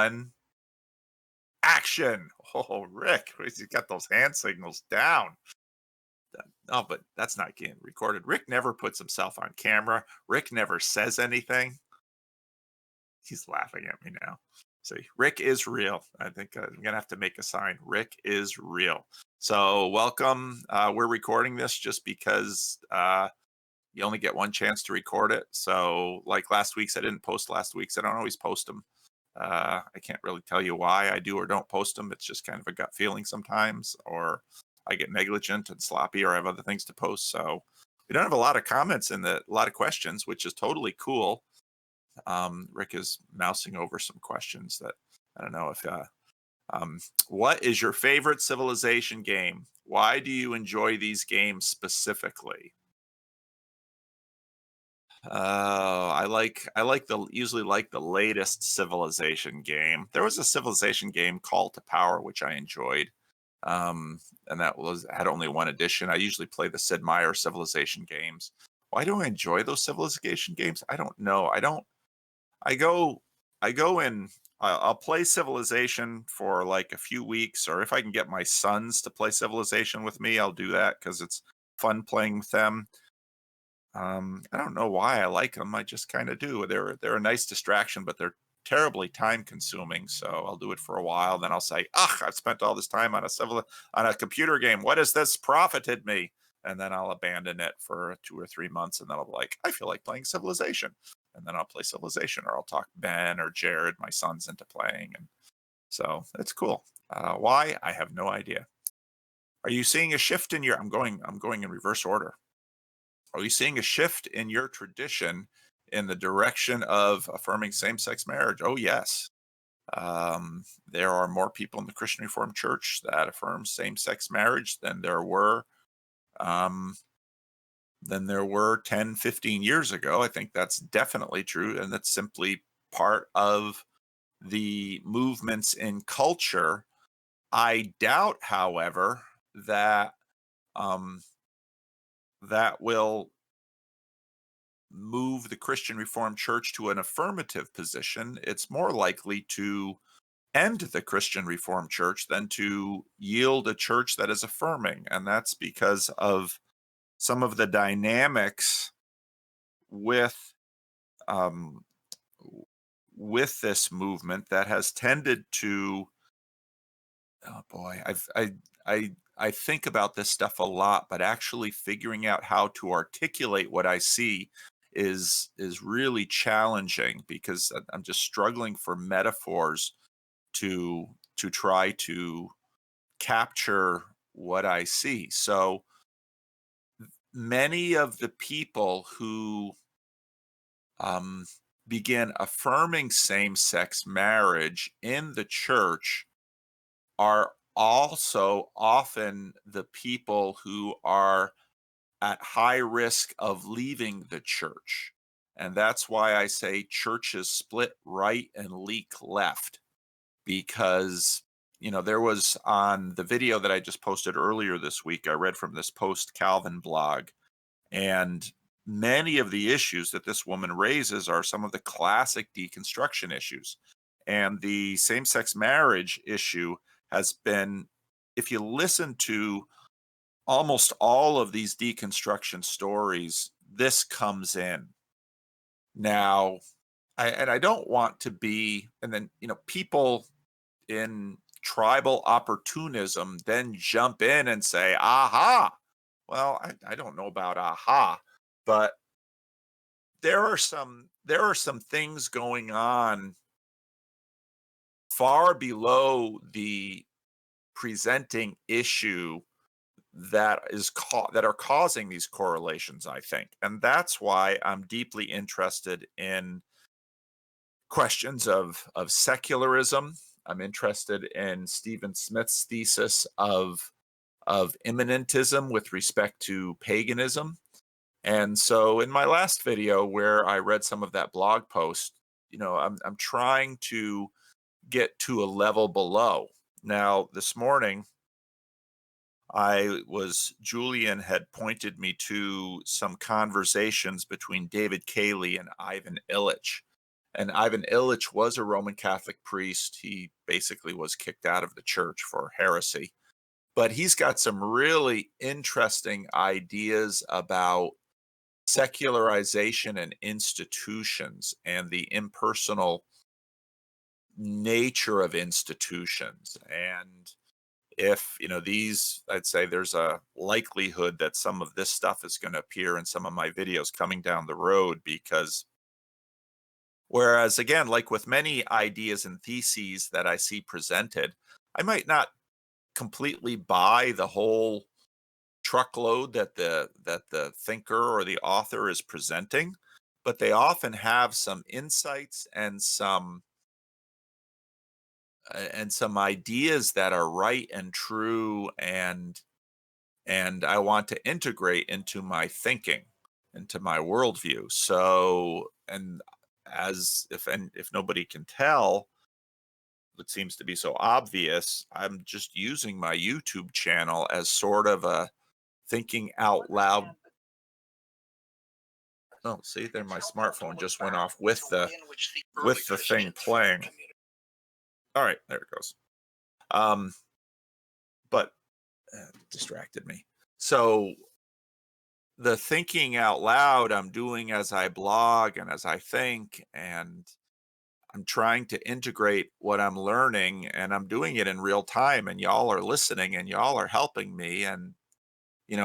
one, action. Oh, Rick, he's got those hand signals down. No, but that's not getting recorded. Rick never puts himself on camera. Rick never says anything. He's laughing at me now. See, Rick is real. I think I'm gonna have to make a sign. Rick is real. So welcome. We're recording this just because you only get one chance to record it. So like last week's, I didn't post last week's. I don't always post them. I can't really tell you why I do or don't post them. It's just kind of a gut feeling sometimes, or I get negligent and sloppy, or I have other things to post. So we don't have a lot of comments and a lot of questions, which is totally cool. Rick is mousing over some questions that I don't know if. What is your favorite civilization game? Why do you enjoy these games specifically? I like the usually like the latest Civilization game. There was a Civilization game called To Power, which I enjoyed. And that had only one edition. I usually play the Sid Meier Civilization games. Why do I enjoy those Civilization games? I don't know. I don't. I go. I go in. I'll play Civilization for like a few weeks, or if I can get my sons to play Civilization with me, I'll do that because it's fun playing with them. I don't know why I like them. I just kind of do. They're a nice distraction, but they're terribly time consuming. So I'll do it for a while, then I'll say, "Ugh, I've spent all this time on a computer game. What has this profited me?" And then I'll abandon it for 2 or 3 months, and then I'll be like, "I feel like playing Civilization," and then I'll play Civilization, or I'll talk Ben or Jared, my sons, into playing, and so it's cool. Why? I have no idea. Are you seeing a shift in your? I'm going in reverse order. Are you seeing a shift in your tradition in the direction of affirming same sex marriage? Oh, yes. There are more people in the Christian Reformed Church that affirm same sex marriage um, than there were 10, 15 years ago. I think that's definitely true. And that's simply part of the movements in culture. I doubt, however, that um, that will move the Christian Reformed Church to an affirmative position. It's more likely to end the Christian Reformed Church than to yield a church that is affirming. And that's because of some of the dynamics with um, with this movement that has tended to. Oh boy, I think about this stuff a lot, but actually figuring out how to articulate what I see is really challenging because I'm just struggling for metaphors to try to capture what I see. So many of the people who um, begin affirming same-sex marriage in the church are also often the people who are at high risk of leaving the church. And that's why I say churches split right and leak left, because there was on the video that I just posted earlier this week, I read from this Post Calvin blog, and many of the issues that this woman raises are some of the classic deconstruction issues. And the same sex marriage issue has been, if you listen to almost all of these deconstruction stories, this comes in. Now, I don't want to be, and then, people in tribal opportunism then jump in and say, aha. Well, I don't know about aha, but there are some things going on far below the presenting issue that are causing these correlations, I think. And that's why I'm deeply interested in questions of secularism. I'm interested in Stephen Smith's thesis of immanentism with respect to paganism. And so in my last video where I read some of that blog post, I'm trying to get to a level below. Now, this morning, Julian had pointed me to some conversations between David Cayley and Ivan Illich. And Ivan Illich was a Roman Catholic priest. He basically was kicked out of the church for heresy. But he's got some really interesting ideas about secularization and institutions and the impersonal nature of institutions. And if, these, I'd say there's a likelihood that some of this stuff is going to appear in some of my videos coming down the road, because whereas, again, like with many ideas and theses that I see presented, I might not completely buy the whole truckload that the thinker or the author is presenting, but they often have some insights and some ideas that are right and true, and I want to integrate into my thinking, into my worldview. So, and as if nobody can tell, it seems to be so obvious, I'm just using my YouTube channel as sort of a thinking out loud. Oh, see, there my smartphone just went off with the thing playing. All right, there it goes. Um, but distracted me. So the thinking out loud I'm doing as I blog and as I think, and I'm trying to integrate what I'm learning, and I'm doing it in real time, and y'all are listening and y'all are helping me, and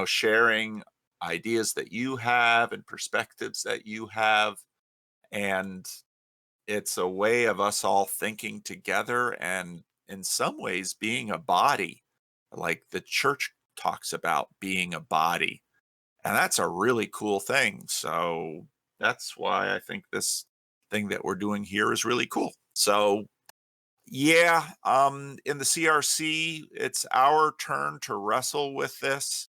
sharing ideas that you have and perspectives that you have. And it's a way of us all thinking together and in some ways being a body, like the church talks about being a body. And that's a really cool thing. So that's why I think this thing that we're doing here is really cool. So yeah, in the CRC, it's our turn to wrestle with this.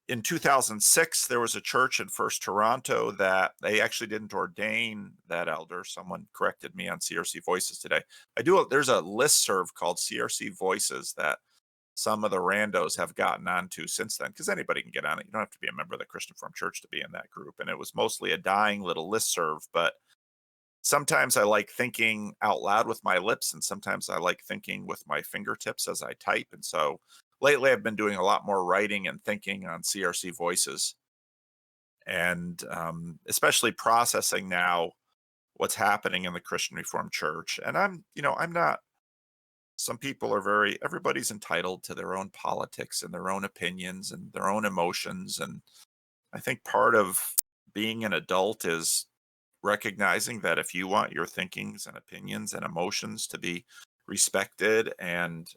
In 2006, there was a church in First Toronto that they actually didn't ordain that elder. Someone corrected me on CRC Voices today. There's a listserv called CRC Voices that some of the randos have gotten onto since then, because anybody can get on it. You don't have to be a member of the Christian Reformed Church to be in that group. And it was mostly a dying little listserv, but sometimes I like thinking out loud with my lips, and sometimes I like thinking with my fingertips as I type. And so lately I've been doing a lot more writing and thinking on CRC Voices, and especially processing now what's happening in the Christian Reformed Church. And I'm not, some people are everybody's entitled to their own politics and their own opinions and their own emotions. And I think part of being an adult is recognizing that if you want your thinkings and opinions and emotions to be respected, and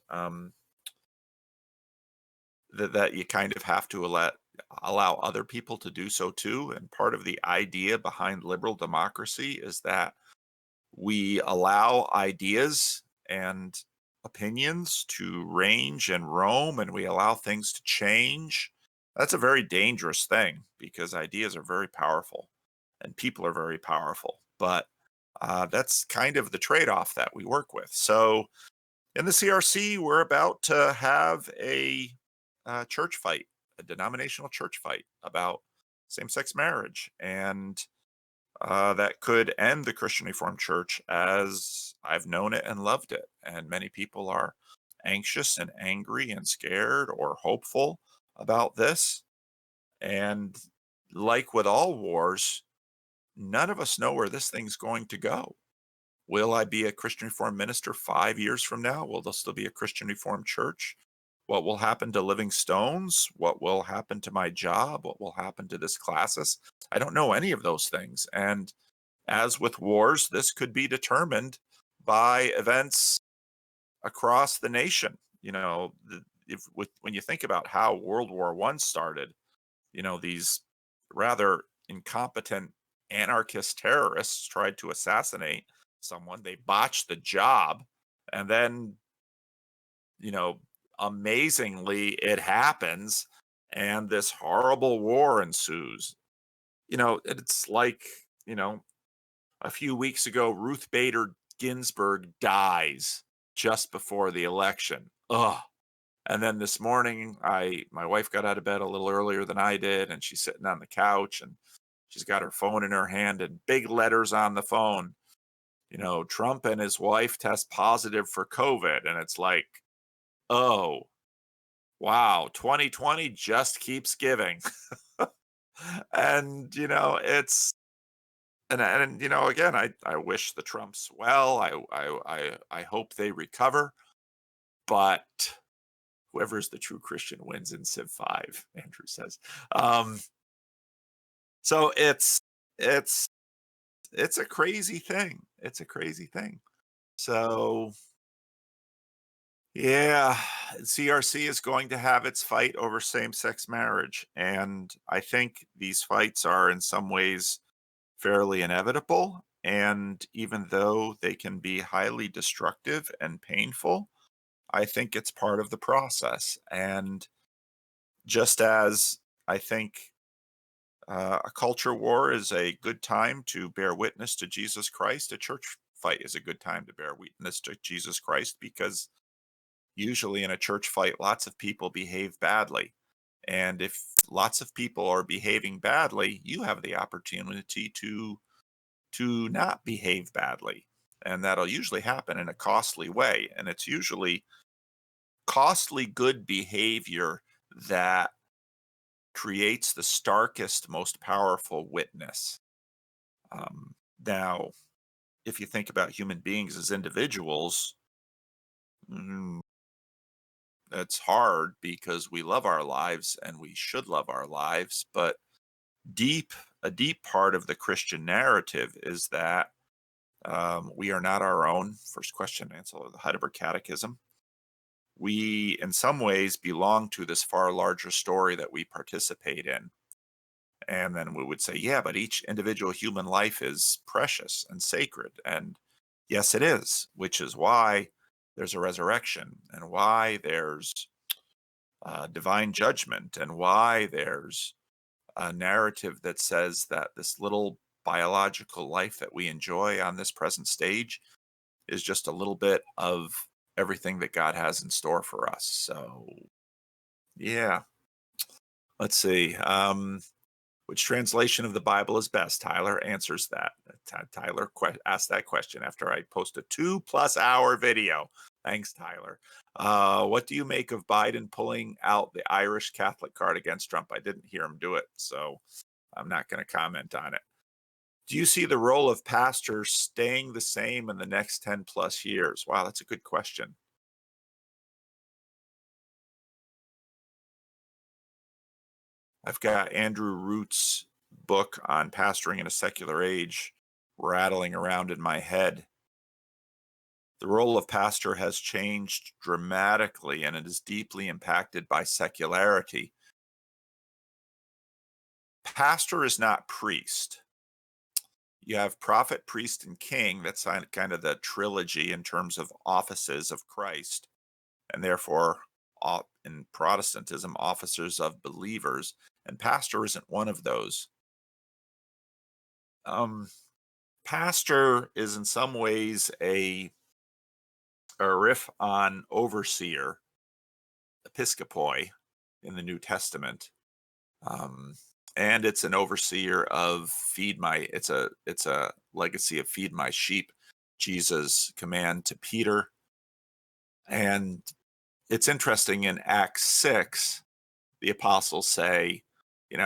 that you kind of have to allow other people to do so too. And part of the idea behind liberal democracy is that we allow ideas and opinions to range and roam, and we allow things to change. That's a very dangerous thing, because ideas are very powerful and people are very powerful. But that's kind of the trade off that we work with. So in the CRC, we're about to have a church fight, a denominational church fight about same sex marriage. And that could end the Christian Reformed Church as I've known it and loved it. And many people are anxious and angry and scared or hopeful about this. And like with all wars, none of us know where this thing's going to go. Will I be a Christian Reformed minister 5 years from now? Will there still be a Christian Reformed church? What will happen to Living Stones? What will happen to my job? What will happen to this classis? I don't know any of those things. And as with wars, this could be determined by events across the nation. When you think about how World War I started, these rather incompetent anarchist terrorists tried to assassinate someone. They botched the job, and then, you know, amazingly, it happens, and this horrible war ensues. It's like, you know, a few weeks ago, Ruth Bader Ginsburg dies just before the election. Ugh. And then this morning, my wife got out of bed a little earlier than I did, and she's sitting on the couch, and she's got her phone in her hand and big letters on the phone. Trump and his wife test positive for COVID. And it's like, oh, wow, 2020 just keeps giving. And, again, I wish the Trumps well. I hope they recover, but whoever's the true Christian wins in Civ 5, Andrew says. Um, so it's it's a crazy thing. It's a crazy thing. So yeah, CRC is going to have its fight over same-sex marriage, and I think these fights are in some ways fairly inevitable. And even though they can be highly destructive and painful, I think it's part of the process. And just as I think a culture war is a good time to bear witness to Jesus Christ, a church fight is a good time to bear witness to Jesus Christ, because usually in a church fight, lots of people behave badly. And if lots of people are behaving badly, you have the opportunity to not behave badly. And that'll usually happen in a costly way. And it's usually costly good behavior that creates the starkest, most powerful witness. Now, if you think about human beings as individuals, mm, it's hard because we love our lives and we should love our lives. But deep, a deep part of the Christian narrative is that we are not our own. First question and answer of the Heidelberg Catechism. We, in some ways, belong to this far larger story that we participate in. And then we would say, yeah, but each individual human life is precious and sacred. And yes, it is, which is why there's a resurrection, and why there's divine judgment, and why there's a narrative that says that this little biological life that we enjoy on this present stage is just a little bit of everything that God has in store for us. So, yeah, let's see. Which translation of the Bible is best? Tyler answers that. Tyler asked that question after I posted a 2+ hour video. Thanks, Tyler. What do you make of Biden pulling out the Irish Catholic card against Trump? I didn't hear him do it, so I'm not going to comment on it. Do you see the role of pastors staying the same in the next 10+ years? Wow, that's a good question. I've got Andrew Root's book on pastoring in a secular age rattling around in my head. The role of pastor has changed dramatically, and it is deeply impacted by secularity. Pastor is not priest. You have prophet, priest, and king. That's kind of the trilogy in terms of offices of Christ, and therefore, in Protestantism, officers of believers. And pastor isn't one of those. Um, Pastor is in some ways a riff on overseer, episkopoi, in the New Testament. Um, and it's an overseer of it's a legacy of feed my sheep, Jesus' command to Peter. And it's interesting, in Acts 6, the apostles say,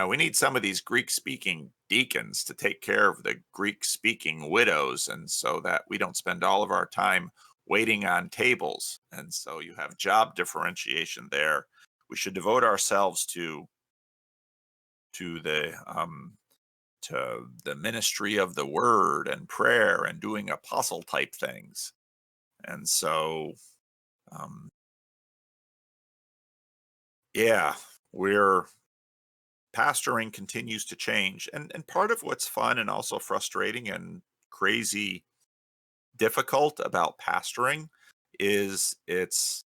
we need some of these Greek speaking deacons to take care of the Greek speaking widows, and so that we don't spend all of our time waiting on tables. And so you have job differentiation there. We should devote ourselves to the ministry of the word and prayer and doing apostle type things. And so um, yeah, we're pastoring continues to change. And part of what's fun and also frustrating and crazy difficult about pastoring is it's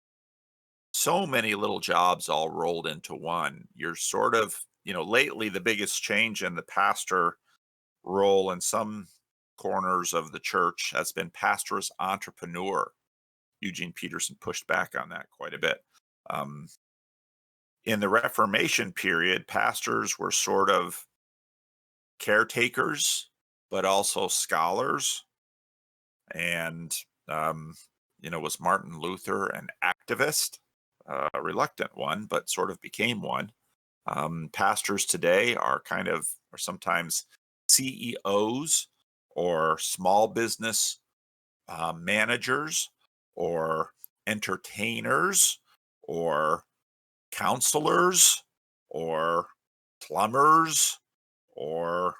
so many little jobs all rolled into one. You're sort of, lately the biggest change in the pastor role in some corners of the church has been pastor as entrepreneur. Eugene Peterson pushed back on that quite a bit. Um, in the Reformation period, pastors were sort of caretakers, but also scholars. and um, was Martin Luther an activist? A reluctant one, but sort of became one. Pastors today are sometimes CEOs or small business managers or entertainers or counselors or plumbers or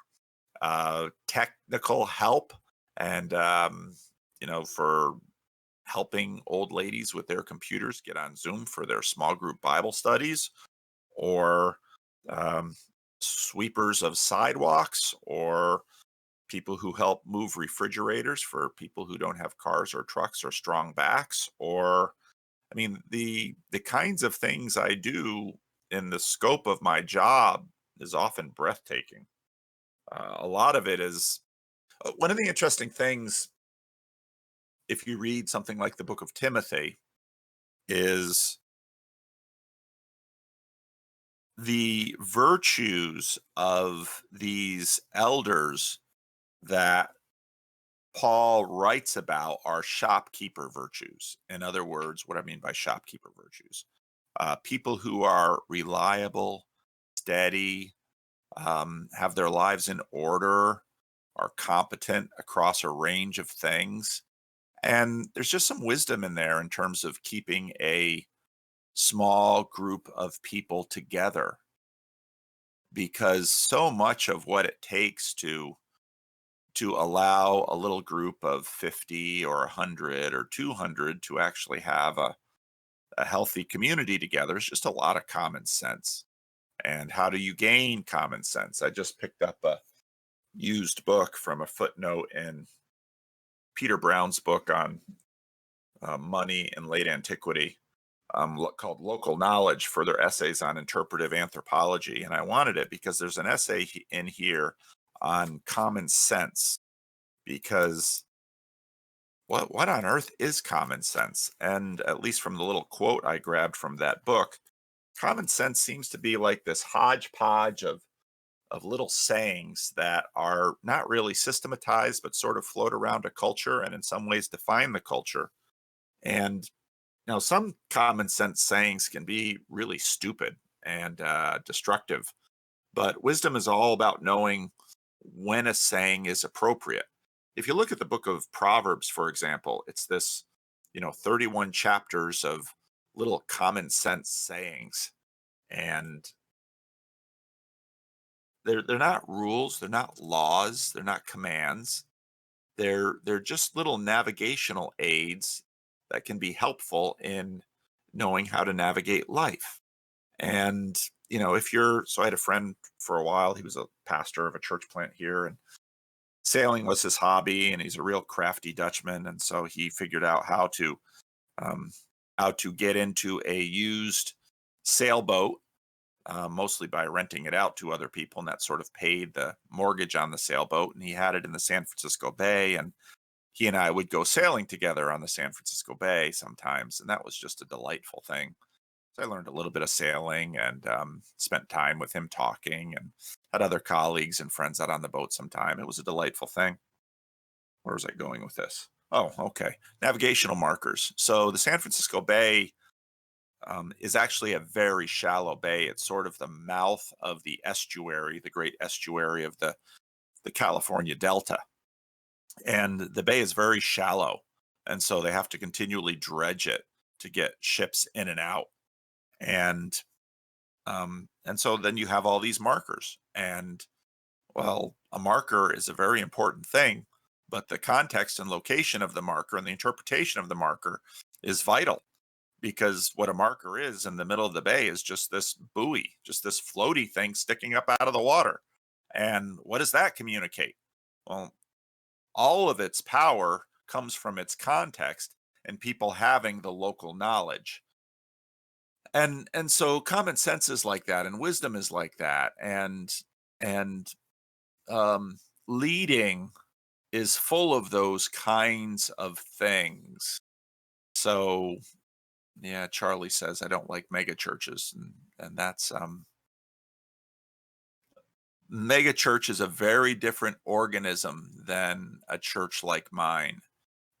technical help and for helping old ladies with their computers get on Zoom for their small group Bible studies, or um, sweepers of sidewalks, or people who help move refrigerators for people who don't have cars or trucks or strong backs, or I mean the kinds of things I do in the scope of my job is often breathtaking. A lot of it is one of the interesting things, if you read something like the book of Timothy, is the virtues of these elders that Paul writes about are shopkeeper virtues. In other words, what I mean by shopkeeper virtues, people who are reliable, steady, have their lives in order, are competent across a range of things. And there's just some wisdom in there in terms of keeping a small group of people together, because so much of what it takes to allow a little group of 50 or 100 or 200 to actually have a healthy community together is just a lot of common sense. And how do you gain common sense? I just picked up a used book from a footnote in Peter Brown's book on money in late antiquity, called Local Knowledge, Further Essays on Interpretive Anthropology. And I wanted it because there's an essay in here on common sense, because what on earth is common sense? And at least from the little quote I grabbed from that book, common sense seems to be like this hodgepodge of little sayings that are not really systematized, but sort of float around a culture and in some ways define the culture. And some common sense sayings can be really stupid and destructive, but wisdom is all about knowing when a saying is appropriate. If you look at the book of Proverbs, for example, it's this, 31 chapters of little common sense sayings. And they're not rules, they're not laws, they're not commands. They're just little navigational aids that can be helpful in knowing how to navigate life. And if you're so I had a friend for a while, he was a pastor of a church plant here, and sailing was his hobby, and he's a real crafty Dutchman, and so he figured out um, how to get into a used sailboat, mostly by renting it out to other people, and that sort of paid the mortgage on the sailboat. And he had it in the San Francisco Bay, and he and I would go sailing together on the San Francisco Bay sometimes, and that was just a delightful thing. So I learned a little bit of sailing and spent time with him talking, and had other colleagues and friends out on the boat sometime. It was a delightful thing. Where was I going with this? Oh, okay. Navigational markers. So the San Francisco Bay is actually a very shallow bay. It's sort of the mouth of the estuary, the great estuary of the California Delta. And the bay is very shallow. And so they have to continually dredge it to get ships in and out. And so then you have all these markers. And well, a marker is a very important thing, but the context and location of the marker and the interpretation of the marker is vital, because what a marker is in the middle of the bay is just this buoy, just this floaty thing sticking up out of the water. And what does that communicate? Well, all of its power comes from its context and people having the local knowledge. And so common sense is like that, and wisdom is like that, and um leading is full of those kinds of things. So yeah, Charlie says I don't like mega churches, and that's mega church is a very different organism than a church like mine.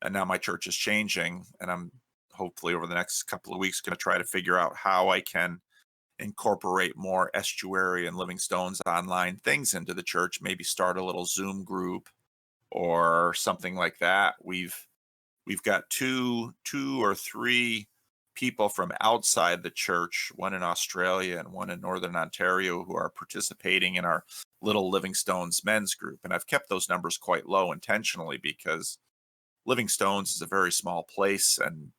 and now my church is changing, and I'm hopefully over the next couple of weeks going to try to figure out how I can incorporate more estuary and living stones online things into the church, maybe start a little Zoom group or something like that. We've got two or three people from outside the church, one in Australia and one in Northern Ontario, who are participating in our little Living Stones men's group. And I've kept those numbers quite low intentionally because Living Stones is a very small place, and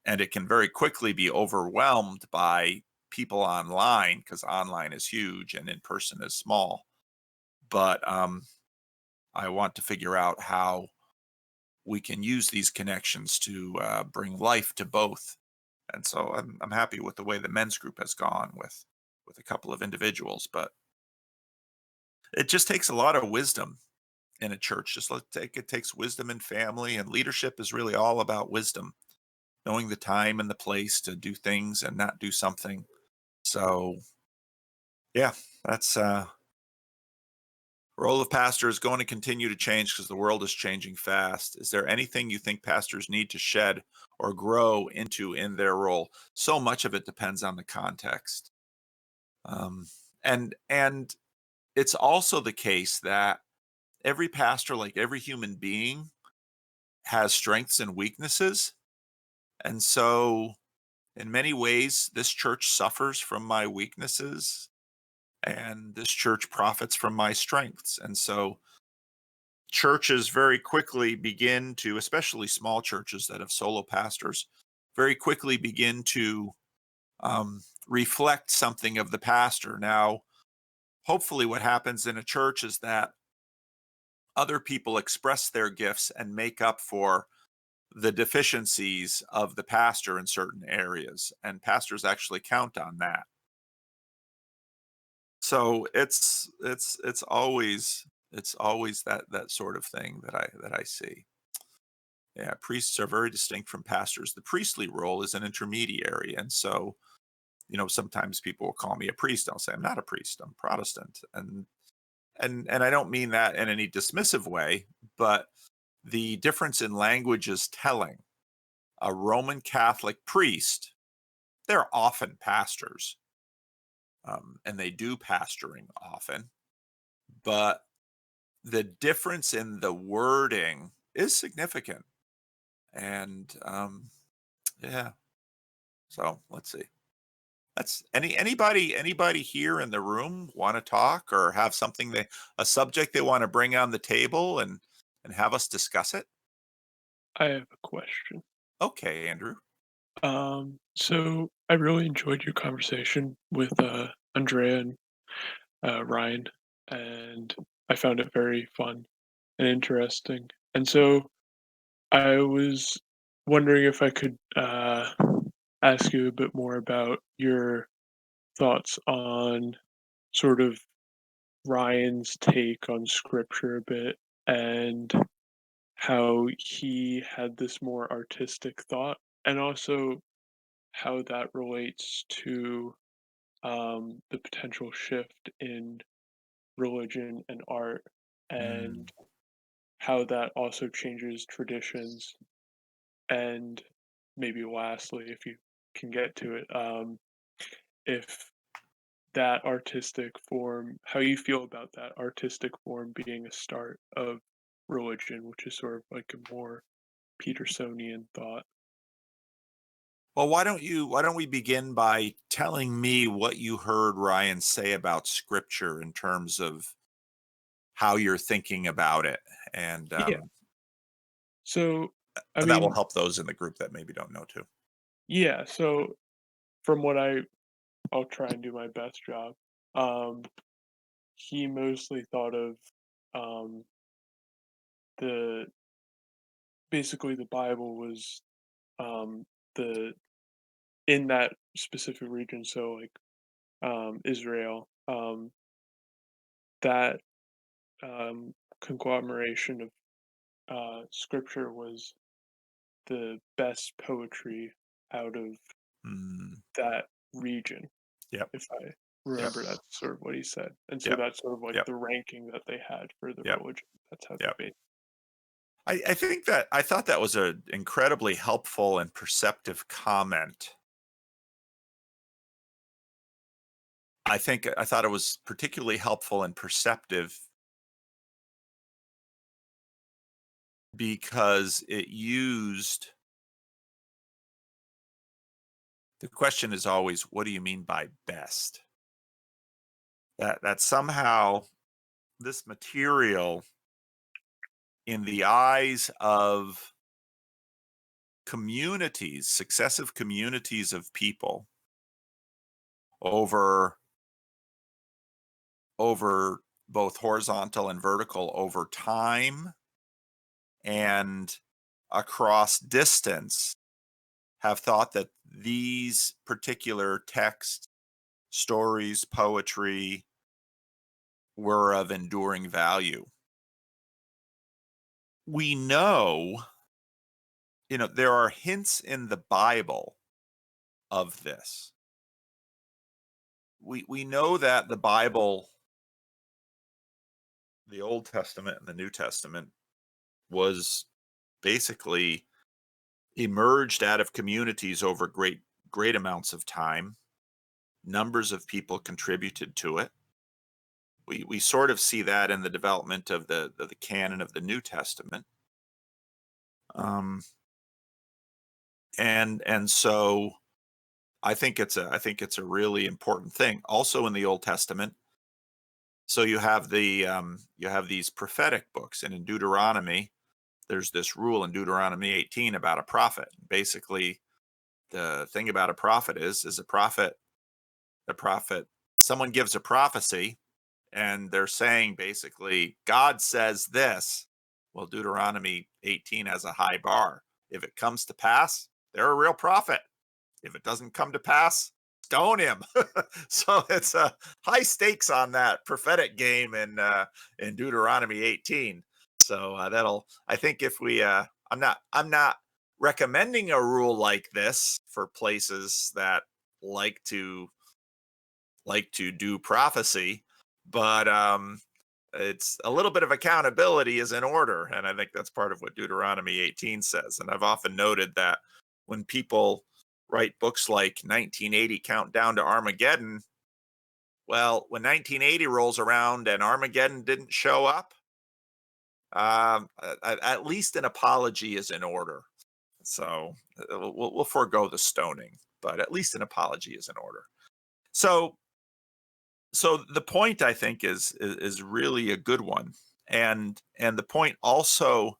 it can very quickly be overwhelmed by people online because online is huge and in person is small. But I want to figure out how we can use these connections to bring life to both. And so I'm happy with the way the men's group has gone with a couple of individuals, but it just takes a lot of wisdom in a church. It takes wisdom in family, and leadership is really all about wisdom, knowing the time and the place to do things and not do something. So yeah, that's role of pastor is going to continue to change because the world is changing fast. Is there anything you think pastors need to shed or grow into in their role? So much of it depends on the context. Um, and it's also the case that every pastor, like every human being, has strengths and weaknesses. And so in many ways, this church suffers from my weaknesses and this church profits from my strengths. And so churches very quickly begin to, especially small churches that have solo pastors, very quickly begin to reflect something of the pastor. Now, hopefully, what happens in a church is that other people express their gifts and make up for the deficiencies of the pastor in certain areas, and pastors actually count on that. So it's always that sort of thing that I see. Yeah, priests are very distinct from pastors. The priestly role is an intermediary, and so sometimes people will call me a priest. I'll say I'm not a priest. I'm Protestant, and I don't mean that in any dismissive way, but the difference in language is telling. A Roman Catholic priest, they're often pastors, and they do pastoring often, but the difference in the wording is significant. And yeah, so let's see. That's anybody here in the room want to talk or have something a subject they want to bring on the table and have us discuss it? I have a question. Okay, Andrew. So I really enjoyed your conversation with Andrea and Ryan, and I found it very fun and interesting. And so I was wondering if I could ask you a bit more about your thoughts on sort of Ryan's take on scripture a bit and how he had this more artistic thought, and also how that relates to the potential shift in religion and art, and Mm, how that also changes traditions. And maybe lastly, if you can get to it, if that artistic form, how you feel about that artistic form being a start of religion, which is sort of like a more Petersonian thought. well, why don't we begin by telling me what you heard Ryan say about scripture in terms of how you're thinking about it, and Yeah. So, I that will mean, help those in the group that maybe don't know too. yeah. So, from what I'll try and do my best job. Um, he mostly thought of um, the basically the Bible was the in that specific region. So like Israel, that conglomeration of scripture was the best poetry out of Mm, that region, yep, if I yep, remember. That's sort of what he said, and so yep, that's sort of like yep, the ranking that they had for the yep, religion. That's how they yep. based. I thought that was an incredibly helpful and perceptive comment. I thought it was particularly helpful and perceptive because it used the question is always, what do you mean by best? That somehow this material in the eyes of communities, successive communities of people over over both horizontal and vertical over time and across distance have thought that these particular texts, stories, poetry were of enduring value. We know, there are hints in the Bible of this. We know that the Bible, the Old Testament and the New Testament, was basically emerged out of communities over great amounts of time. Numbers of people contributed to it. We sort of see that in the development of the canon of the New Testament. Um, and so I think it's a really important thing. Also in the Old Testament, so you have these prophetic books, and in Deuteronomy, there's this rule in Deuteronomy 18 about a prophet. Basically, the thing about a prophet is a prophet, someone gives a prophecy and they're saying basically, God says this. Well, Deuteronomy 18 has a high bar. If it comes to pass, they're a real prophet. If it doesn't come to pass, stone him. So it's high stakes on that prophetic game in Deuteronomy 18. So that'll I think if we I'm not recommending a rule like this for places that like to do prophecy, but it's a little bit of accountability is in order, and I think that's part of what Deuteronomy 18 says. And I've often noted that when people write books like 1980 Countdown to Armageddon, well, when 1980 rolls around and Armageddon didn't show up, at least an apology is in order. So we'll forego the stoning, but at least an apology is in order. So the point I think is really a good one, and the point also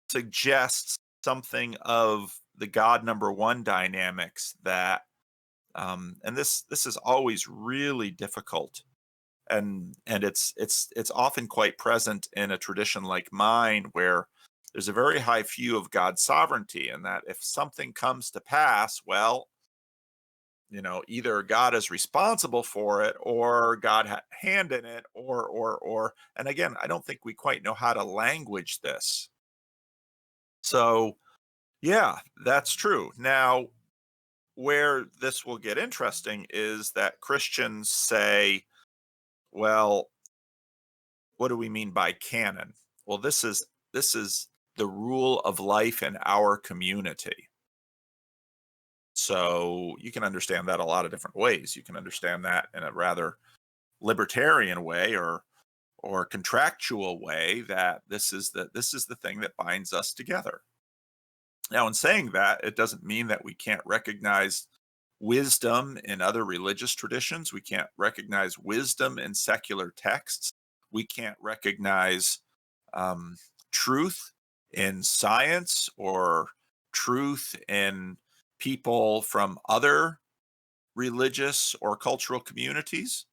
suggests something of the God number one dynamics that and this is always really difficult, and it's often quite present in a tradition like mine where there's a very high view of God's sovereignty, and that if something comes to pass, well, either God is responsible for it or God had hand in it, or and again, I don't think we quite know how to language this. So yeah, that's true. Now, where this will get interesting is that Christians say, well, what do we mean by canon? Well, this is the rule of life in our community. So you can understand that a lot of different ways. You can understand that in a rather libertarian way, or contractual way, that this is the thing that binds us together. Now, in saying that, it doesn't mean that we can't recognize wisdom in other religious traditions. We can't recognize wisdom in secular texts. We can't recognize um, truth in science, or truth in people from other religious or cultural communities.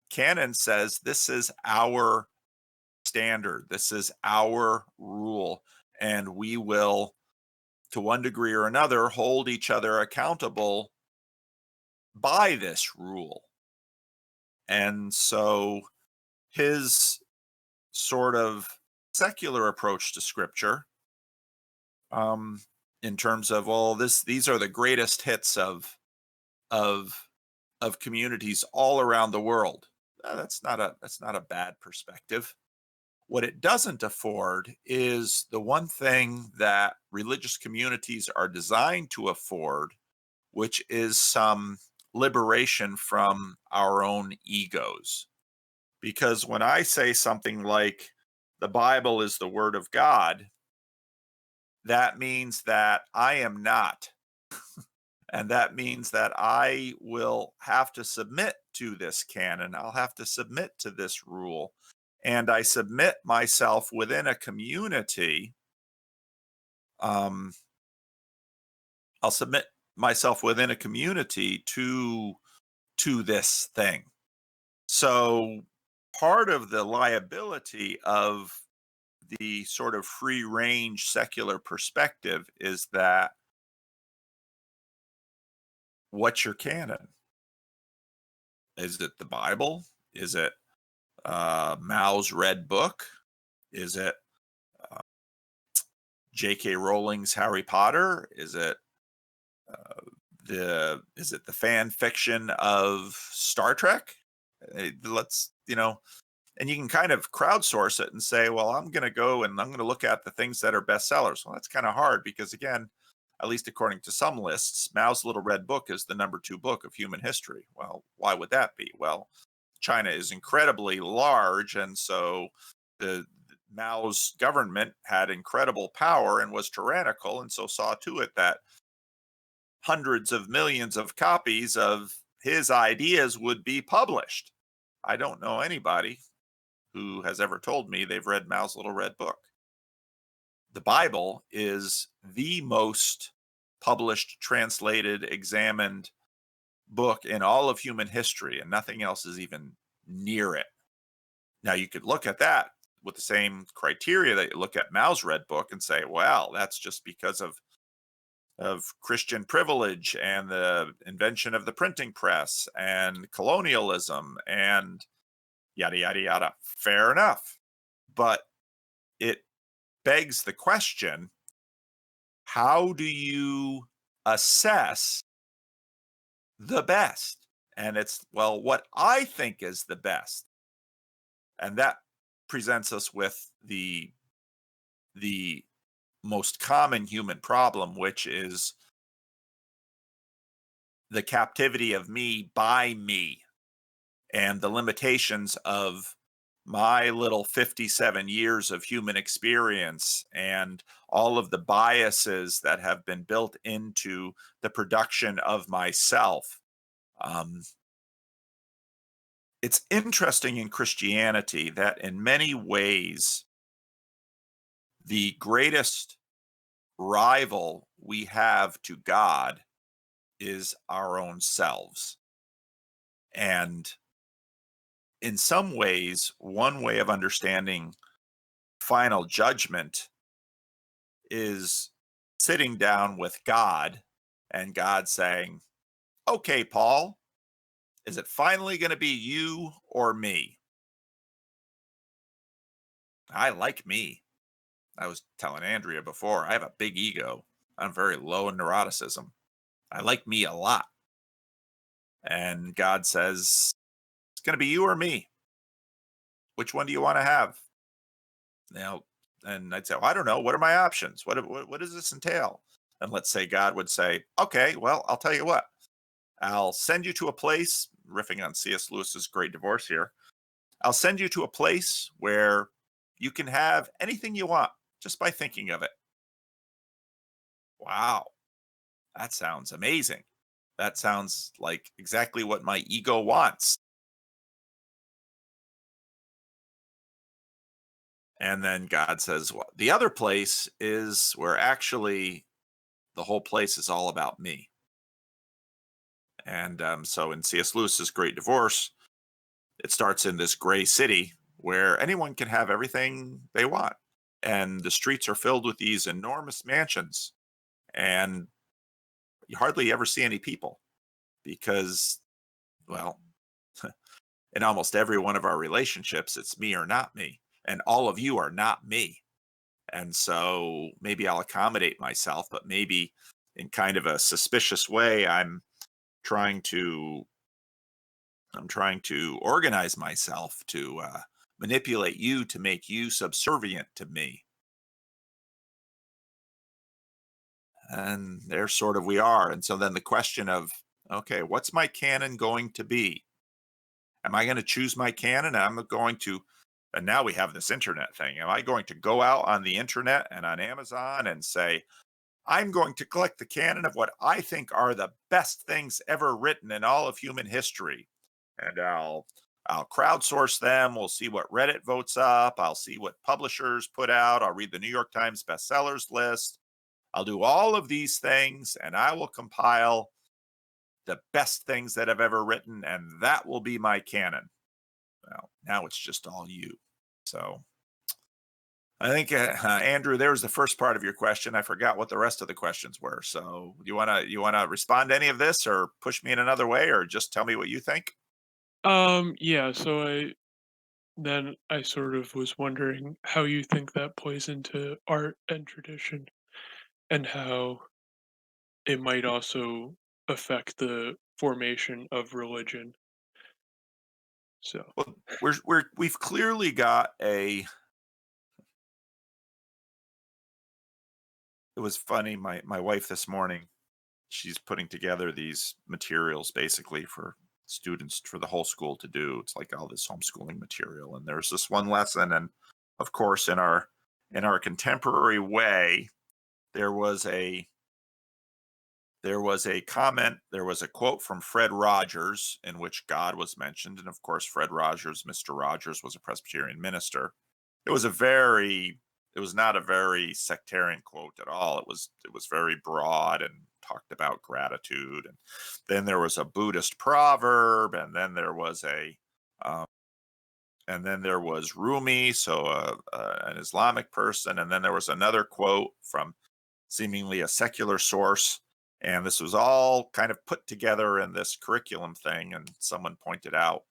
Canon says this is our standard, this is our rule, and we will, to one degree or another, hold each other accountable by this rule. And so his sort of secular approach to scripture, um, in terms of, well, these are the greatest hits of of communities all around the world. That's not a bad perspective. What it doesn't afford is the one thing that religious communities are designed to afford, which is some liberation from our own egos. Because when I say something like the Bible is the word of God, that means that I am not. And that means that I will have to submit to this canon. I'll have to submit to this rule. And I submit myself within a community. Um, I'll submit myself within a community to this thing. So part of the liability of the sort of free range secular perspective is that what's your canon? Is it the Bible? Is it Mao's Red Book? Is it uh, J.K. Rowling's Harry Potter? Is it the fan fiction of Star Trek? Let's and you can kind of crowdsource it and say, well, I'm going to go and I'm going to look at the things that are bestsellers. Well, that's kind of hard because, again, at least according to some lists, Mao's Little Red Book is the #2 book of human history. Well, why would that be? Well, China is incredibly large, and so the Mao's government had incredible power and was tyrannical, and so saw to it that hundreds of millions of copies of his ideas would be published. I don't know anybody who has ever told me they've read Mao's Little Red Book. The Bible is the most published, translated, examined book in all of human history, and nothing else is even near it. Now, you could look at that with the same criteria that you look at Mao's Red Book and say, well, that's just because of Christian privilege and the invention of the printing press and colonialism and yada, yada, yada. Fair enough. But it begs the question, how do you assess the best? And it's, well, what I think is the best. And that presents us with the most common human problem, which is the captivity of me by me and the limitations of my little 57 years of human experience and all of the biases that have been built into the production of myself. Um, it's interesting in Christianity that in many ways, the greatest rival we have to God is our own selves. And in some ways, one way of understanding final judgment is sitting down with God and God saying, okay, Paul, is it finally going to be you or me? I like me. I was telling Andrea before, I have a big ego. I'm very low in neuroticism. I like me a lot. And God says, it's going to be you or me. Which one do you want to have? Now, and I'd say, well, I don't know. What are my options? What does this entail? And let's say God would say, okay, well, I'll tell you what. I'll send you to a place, riffing on C.S. Lewis's Great Divorce here. I'll send you to a place where you can have anything you want just by thinking of it. Wow, that sounds amazing. That sounds like exactly what my ego wants. And then God says, well, the other place is where actually the whole place is all about me. And so in C.S. Lewis's Great Divorce, it starts in this gray city where anyone can have everything they want. And the streets are filled with these enormous mansions. And you hardly ever see any people because, well, in almost every one of our relationships, it's me or not me. And all of you are not me. And so maybe I'll accommodate myself, but maybe in kind of a suspicious way, trying to I'm trying to organize myself to manipulate you to make you subservient to me. And there sort of we are. And so then the question of, okay, what's my canon going to be? Am I going to choose my canon? I'm going to, and now we have this internet thing. Am I going to go out on the internet and on Amazon and say, I'm going to collect the canon of what I think are the best things ever written in all of human history, and I'll crowdsource them. We'll see what Reddit votes up. I'll see what publishers put out. I'll read the New York Times bestsellers list. I'll do all of these things, and I will compile the best things that I've ever written, and that will be my canon. Well, now it's just all you. So I think, Andrew, there was the first part of your question. I forgot what the rest of the questions were. So you wanna respond to any of this, or push me in another way, or just tell me what you think? Yeah, so I sort of was wondering how you think that plays into art and tradition and how it might also affect the formation of religion. So, Well, we've clearly got a. It was funny. My wife this morning, she's putting together these materials basically for students for the whole school to do. It's like all this homeschooling material, and there's this one lesson, and of course, in our contemporary way, there was a comment, there was a quote from Fred Rogers in which God was mentioned, and of course, Fred Rogers, Mr. Rogers, was a Presbyterian minister. It was a very it was not a very sectarian quote at all. It was very broad and talked about gratitude. And then there was a Buddhist proverb, and then there was um, Rumi, so an Islamic person, and then there was another quote from seemingly a secular source. And this was all kind of put together in this curriculum thing. And someone pointed out,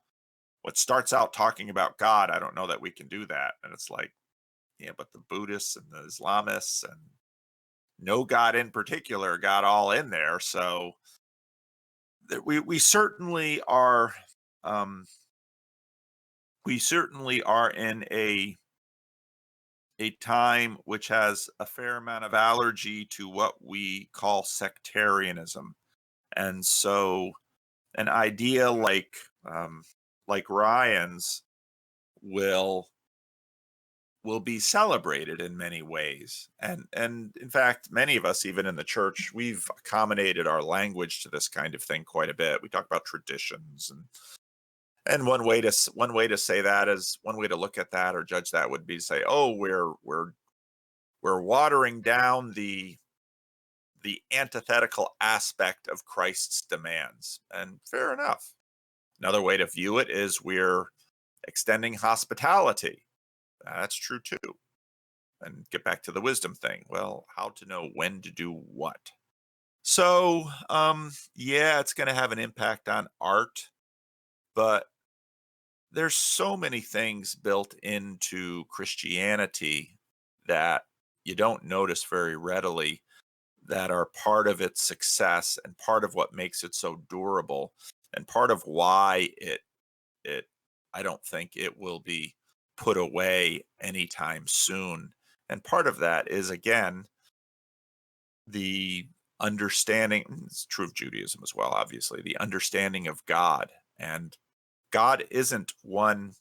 what starts out talking about God, I don't know that we can do that. And it's like, yeah, but the Buddhists and the Islamists and no God in particular got all in there. So we certainly are, um, in a time which has a fair amount of allergy to what we call sectarianism. And so an idea like Ryan's will be celebrated in many ways. And in fact, many of us, even in the church, we've accommodated our language to this kind of thing quite a bit. We talk about traditions, and one way to say that is, one way to look at that or judge that would be to say, oh, we're watering down the antithetical aspect of Christ's demands. And fair enough. Another way to view it is we're extending hospitality. That's true too. And get back to the wisdom thing. Well, how to know when to do what. So, yeah, it's going to have an impact on art, but there's so many things built into Christianity that you don't notice very readily, that are part of its success and part of what makes it so durable, and part of why it I don't think it will be put away anytime soon. And part of that is, again, the understanding. It's true of Judaism as well, obviously, the understanding of God. And God isn't one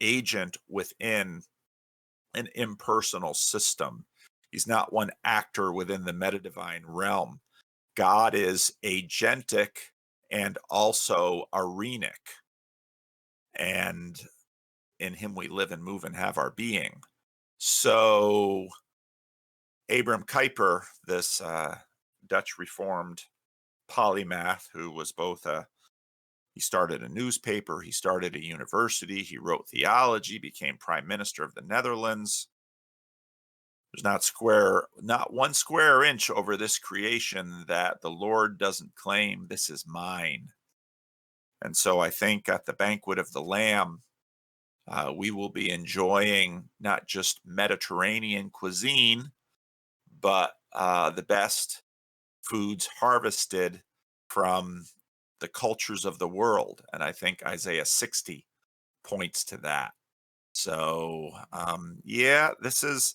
agent within an impersonal system. He's not one actor within the metadivine realm. God is agentic and also arenic, and in him we live and move and have our being. So Abram Kuyper, this Dutch Reformed polymath who was both he started a newspaper, he started a university, he wrote theology, became prime minister of the Netherlands. There's not one square inch over this creation that the Lord doesn't claim, this is mine. And so I think at the banquet of the Lamb, we will be enjoying not just Mediterranean cuisine, but the best foods harvested from the cultures of the world. And I think Isaiah 60 points to that. So, yeah, this is,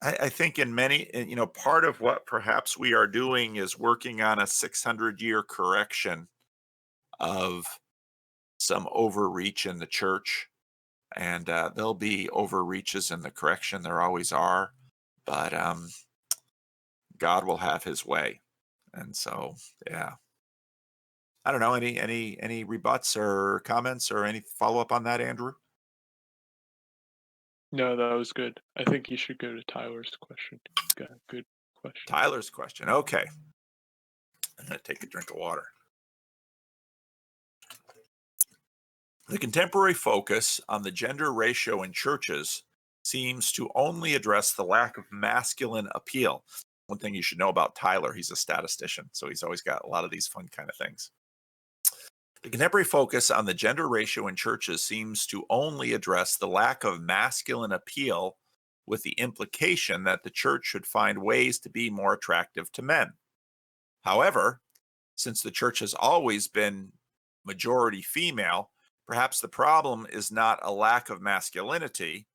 I think in many, part of what perhaps we are doing is working on a 600-year correction of some overreach in the church. And there'll be overreaches in the correction. There always are. But God will have his way. And so, yeah. I don't know. Any rebuts or comments or any follow up on that, Andrew? No, that was good. I think you should go to Tyler's question. He's got a good question. Tyler's question. Okay. I'm going to take a drink of water. The contemporary focus on the gender ratio in churches seems to only address the lack of masculine appeal. One thing you should know about Tyler, he's a statistician, so he's always got a lot of these fun kind of things. The contemporary focus on the gender ratio in churches seems to only address the lack of masculine appeal, with the implication that the church should find ways to be more attractive to men. However, since the church has always been majority female, perhaps the problem is not a lack of masculinity,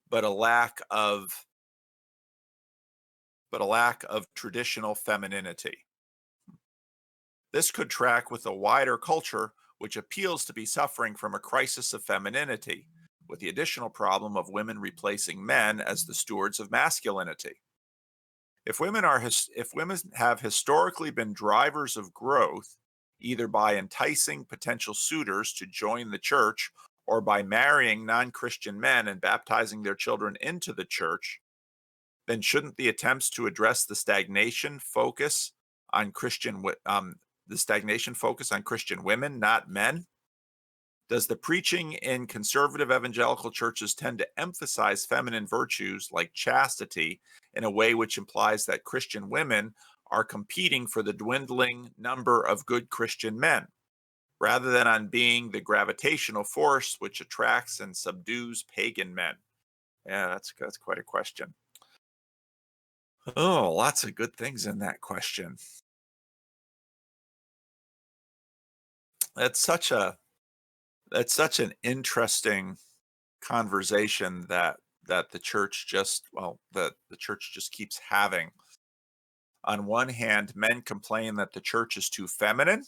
but a lack of traditional femininity. This could track with a wider culture which appeals to be suffering from a crisis of femininity, with the additional problem of women replacing men as the stewards of masculinity. If women have historically been drivers of growth, either by enticing potential suitors to join the church or by marrying non-Christian men and baptizing their children into the church, then shouldn't the attempts to address the stagnation focus on Christian women, not men? Does the preaching in conservative evangelical churches tend to emphasize feminine virtues like chastity in a way which implies that Christian women are competing for the dwindling number of good Christian men, rather than on being the gravitational force which attracts and subdues pagan men? Yeah, that's quite a question. Oh, lots of good things in that question. That's such a that's such an interesting conversation that the church just well that the church just keeps having. On one hand, men complain that the church is too feminine,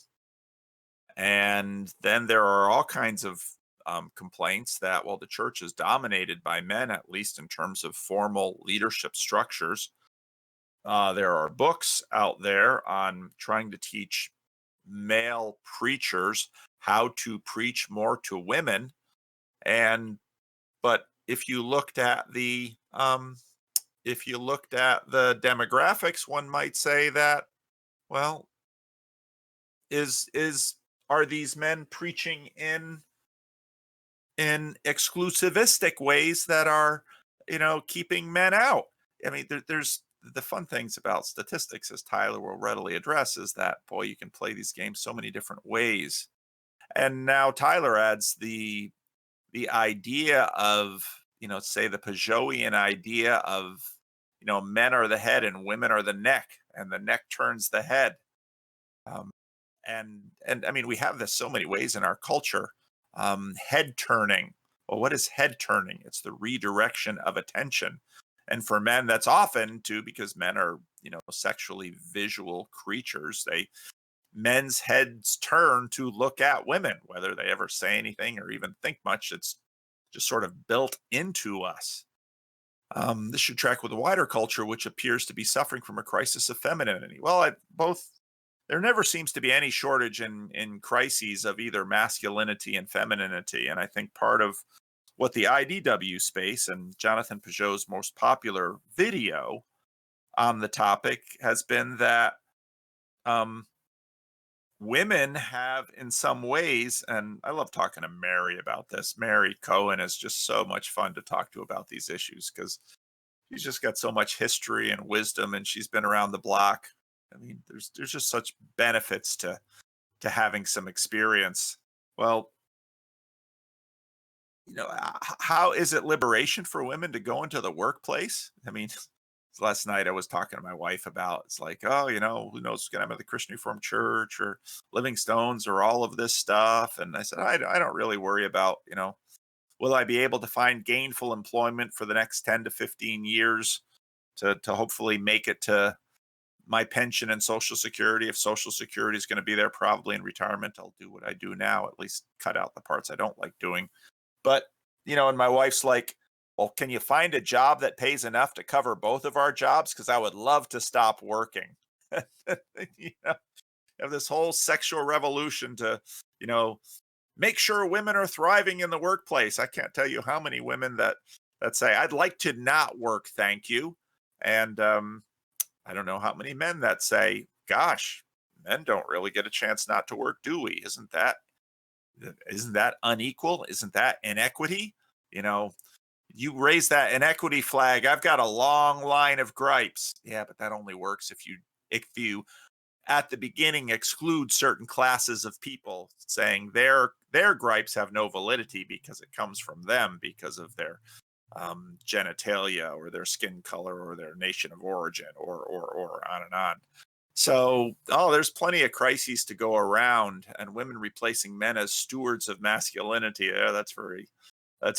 and then there are all kinds of complaints that, well, the church is dominated by men, at least in terms of formal leadership structures. There are books out there on trying to teach male preachers how to preach more to women, and but if you looked at the demographics, one might say that, well, is are these men preaching in exclusivistic ways that are, keeping men out? I mean, there's the fun things about statistics, as Tyler will readily address, is that, boy, you can play these games so many different ways. And now Tyler adds the idea of, say the Pageauian idea of, men are the head and women are the neck, and the neck turns the head. Um, and I mean, we have this so many ways in our culture. Head turning. Well, what is head turning? It's the redirection of attention. And for men, that's often too, because men are, sexually visual creatures. Men's heads turn to look at women, whether they ever say anything or even think much. It's just sort of built into us. This should track with the wider culture, which appears to be suffering from a crisis of femininity. Well, there never seems to be any shortage in crises of either masculinity and femininity, and I think part of what the IDW space and Jonathan Peugeot's most popular video on the topic has been that um, women have, in some ways, and I love talking to Mary about this. Mary Cohen is just so much fun to talk to about these issues because she's just got so much history and wisdom, and she's been around the block. I mean, there's just such benefits to having some experience. Well, how is it liberation for women to go into the workplace? I mean, last night I was talking to my wife about, it's like, oh, who knows what's going to happen at the Christian Reformed Church or Living Stones or all of this stuff. And I said, I don't really worry about, Will I be able to find gainful employment for the next 10 to 15 years to hopefully make it to my pension and Social Security? If Social Security is going to be there probably in retirement, I'll do what I do now, at least cut out the parts I don't like doing. But, and my wife's like, well, can you find a job that pays enough to cover both of our jobs? Because I would love to stop working. you know, have this whole sexual revolution to, you know, make sure women are thriving in the workplace. I can't tell you how many women that say, I'd like to not work, thank you. And I don't know how many men that say, gosh, men don't really get a chance not to work, do we? Isn't that unequal? Isn't that inequity? You know, you raise that inequity flag, I've got a long line of gripes. Yeah, but that only works if you at the beginning exclude certain classes of people, saying their gripes have no validity because it comes from them because of their genitalia or their skin color or their nation of origin or on and on. So, there's plenty of crises to go around, and women replacing men as stewards of masculinity. Yeah, that's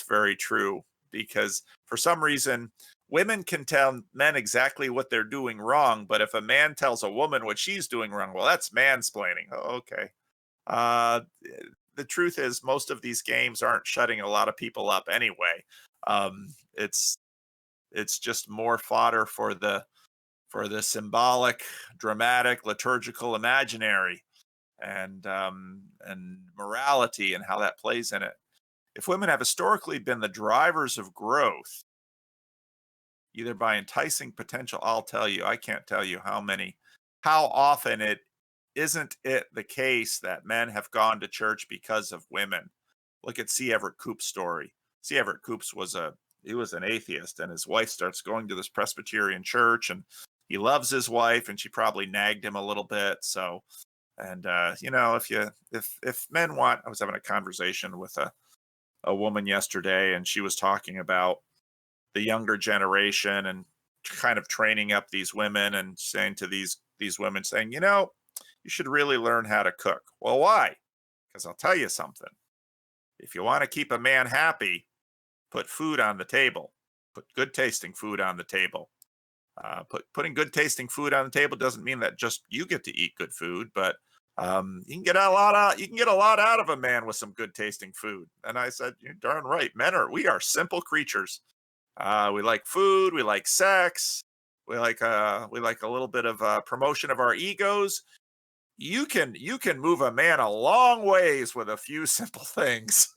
very true. Because for some reason, women can tell men exactly what they're doing wrong, but if a man tells a woman what she's doing wrong, well, that's mansplaining. Oh, okay. Uh, the truth is, most of these games aren't shutting a lot of people up anyway. It's just more fodder for the symbolic, dramatic, liturgical, imaginary, and morality and how that plays in it. If women have historically been the drivers of growth, either by enticing potential, I'll tell you, I can't tell you how often isn't it the case that men have gone to church because of women. Look at C. Everett Koop's story. C. Everett Koop's he was an atheist, and his wife starts going to this Presbyterian church, and he loves his wife, and she probably nagged him a little bit. So, and if men want, I was having a conversation with a woman yesterday, and she was talking about the younger generation and kind of training up these women and saying to these women, saying, you should really learn how to cook. Well, why? Because I'll tell you something. If you want to keep a man happy, put food on the table. Put good tasting food on the table. Putting good tasting food on the table doesn't mean that just you get to eat good food, but you can get a lot out. You can get a lot out of a man with some good tasting food. And I said, you're darn right. We are simple creatures. We like food. We like sex. We like a little bit of promotion of our egos. You can move a man a long ways with a few simple things.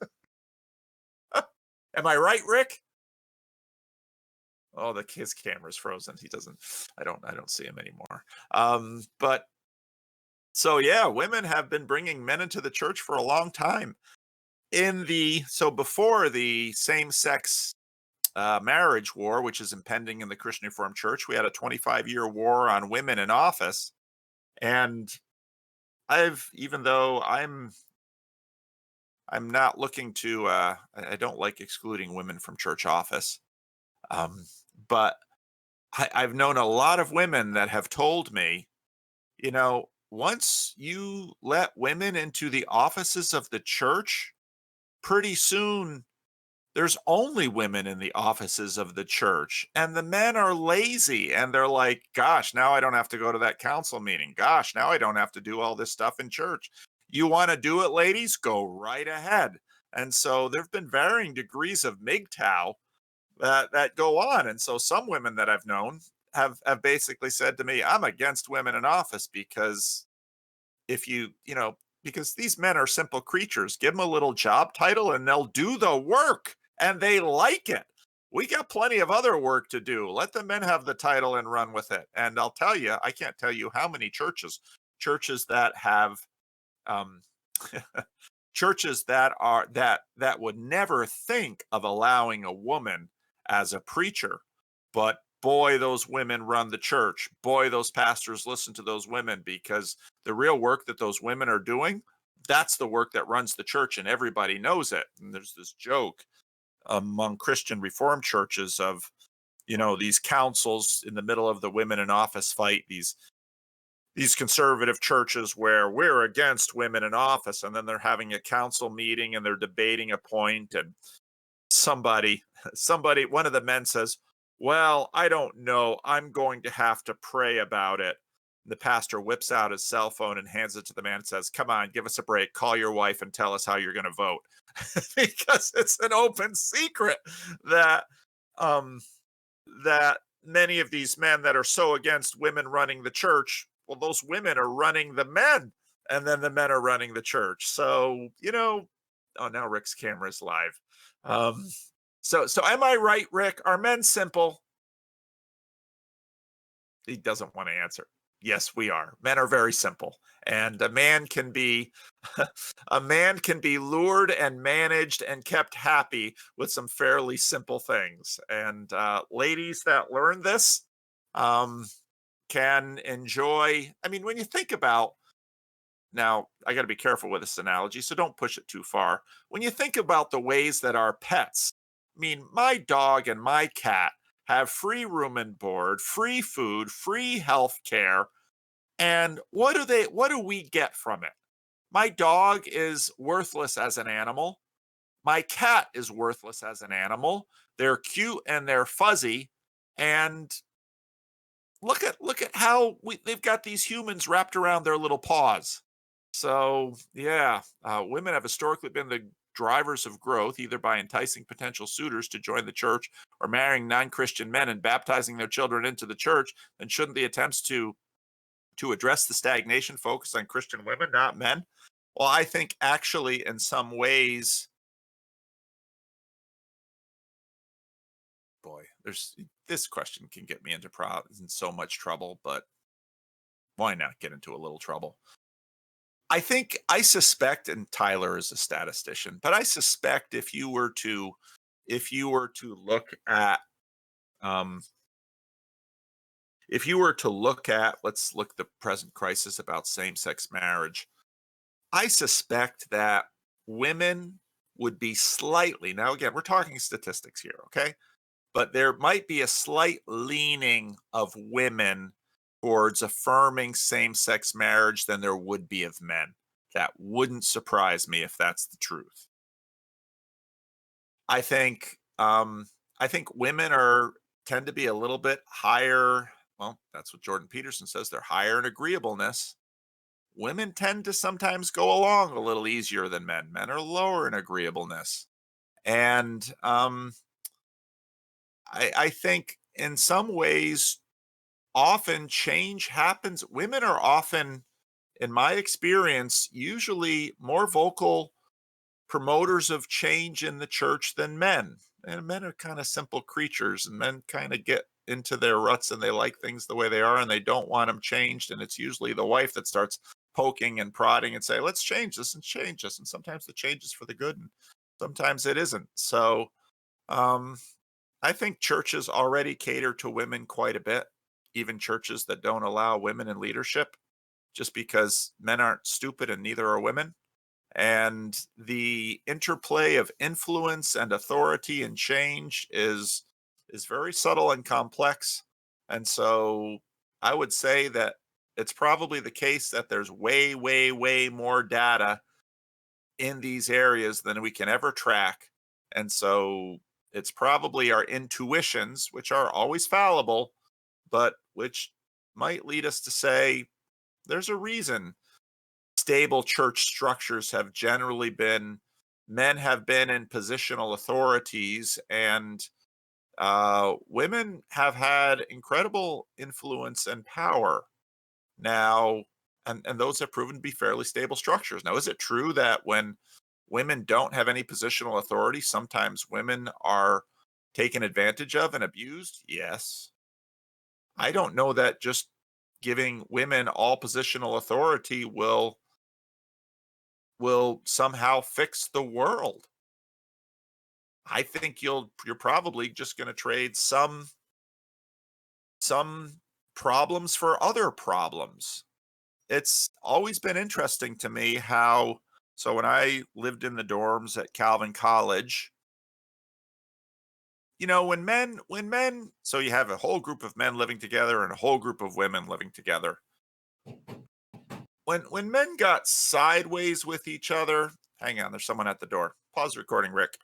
Am I right, Rick? Oh, his camera's frozen. He doesn't. I don't see him anymore. But so yeah, women have been bringing men into the church for a long time. Before the same-sex marriage war, which is impending in the Christian Reformed Church, we had a 25-year war on women in office, and even though I'm not looking to, I don't like excluding women from church office, um, but I've known a lot of women that have told me, once you let women into the offices of the church, pretty soon there's only women in the offices of the church, and the men are lazy, and they're like, gosh, now I don't have to go to that council meeting. Gosh, now I don't have to do all this stuff in church. You want to do it, ladies? Go right ahead. And so there've been varying degrees of MGTOW that go on. And so some women that I've known have basically said to me, I'm against women in office because if because these men are simple creatures. Give them a little job title and they'll do the work and they like it. We got plenty of other work to do. Let the men have the title and run with it. And I'll tell you, I can't tell you how many churches that have um churches that would never think of allowing a woman as a preacher, but boy, those women run the church. Boy, those pastors listen to those women, because the real work that those women are doing, that's the work that runs the church, and everybody knows it. And there's this joke among Christian Reformed churches of, these councils in the middle of the women in office fight, these conservative churches where we're against women in office, and then they're having a council meeting and they're debating a point, and somebody one of the men says, "Well, I don't know. I'm going to have to pray about it." The pastor whips out his cell phone and hands it to the man and says, "Come on, give us a break. Call your wife and tell us how you're going to vote." Because it's an open secret that um that many of these men that are so against women running the church, well, those women are running the men, and then the men are running the church. So, oh, now Rick's camera is live. Um, so am I right, Rick? Are men simple? He doesn't want to answer. Yes, we are. Men are very simple, and a man can be a man can be lured and managed and kept happy with some fairly simple things. And ladies that learn this um, can enjoy. I mean, when you think about now, I got to be careful with this analogy, so don't push it too far. When you think about the ways that our pets, I mean, my dog and my cat have free room and board, free food, free health care, and what do we get from it? My dog is worthless as an animal. My cat is worthless as an animal. They're cute and they're fuzzy, and look at how they've got these humans wrapped around their little paws. So yeah, women have historically been the drivers of growth, either by enticing potential suitors to join the church or marrying non-Christian men and baptizing their children into the church. And shouldn't the attempts to address the stagnation focus on Christian women, not men? Well, I think actually, in some ways, boy, there's this question can get me into in so much trouble, but why not get into a little trouble? I suspect, and Tyler is a statistician, but I suspect if you were to look at um, if you were to look at let's look at the present crisis about same-sex marriage. I suspect that women would be slightly, now again, we're talking statistics here, okay? But there might be a slight leaning of women towards affirming same-sex marriage than there would be of men. That wouldn't surprise me if that's the truth. I think I think women are tend to be a little bit higher. Well, that's what Jordan Peterson says. They're higher in agreeableness. Women tend to sometimes go along a little easier than men. Men are lower in agreeableness. And I think in some ways, often change happens. Women are often, in my experience, usually more vocal promoters of change in the church than men. And men are kind of simple creatures, and men kind of get into their ruts and they like things the way they are and they don't want them changed. And it's usually the wife that starts poking and prodding and say, let's change this and change this. And sometimes the change is for the good and sometimes it isn't. So um, I think churches already cater to women quite a bit, even churches that don't allow women in leadership, just because men aren't stupid and neither are women. And the interplay of influence and authority and change is very subtle and complex. And so I would say that it's probably the case that there's way, way, way more data in these areas than we can ever track. And so it's probably our intuitions, which are always fallible, but which might lead us to say there's a reason stable church structures have generally been men have been in positional authorities, and women have had incredible influence and power now, and those have proven to be fairly stable structures. Now, is it true that when women don't have any positional authority, sometimes women are taken advantage of and abused? Yes. I don't know that just giving women all positional authority will somehow fix the world. I think you're probably just going to trade some problems for other problems. It's always been interesting to me how so when I lived in the dorms at Calvin College, when men so you have a whole group of men living together and a whole group of women living together. When men got sideways with each other, hang on, there's someone at the door. Pause recording, Rick.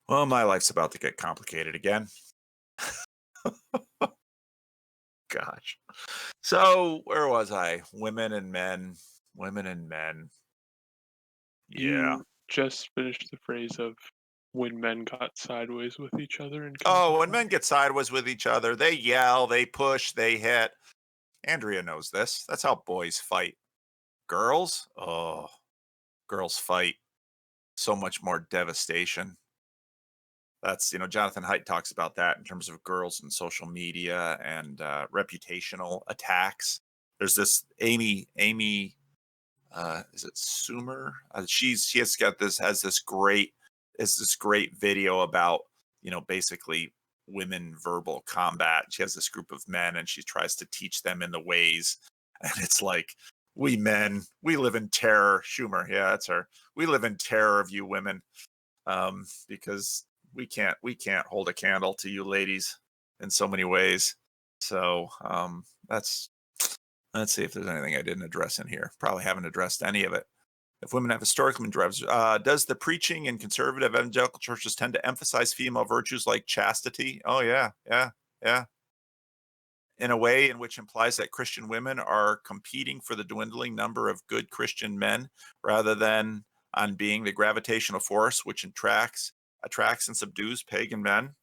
Well, my life's about to get complicated again. Gosh. So where was I? Women and men. Women and men. Yeah. You just finished the phrase of when men got sideways with each other in Oh, when men Complementary. get sideways with each other, they yell, they push, they hit. Andrea knows this. That's how boys fight. Girls? Oh, girls fight. So much more devastation. That's, Jonathan Haidt talks about that in terms of girls and social media and reputational attacks. There's this Amy, is it Sumer? She has got this has this great video about, basically women verbal combat. She has this group of men and she tries to teach them in the ways. And it's like, we men, we live in terror. Schumer, yeah, that's her. We live in terror of you women, because we can't hold a candle to you ladies in so many ways. So that's let's see if there's anything I didn't address in here. Probably haven't addressed any of it. If women have historically been drivers, does the preaching in conservative evangelical churches tend to emphasize female virtues like chastity? Oh yeah, yeah, yeah. In a way in which implies that Christian women are competing for the dwindling number of good Christian men rather than on being the gravitational force which attracts and subdues pagan men.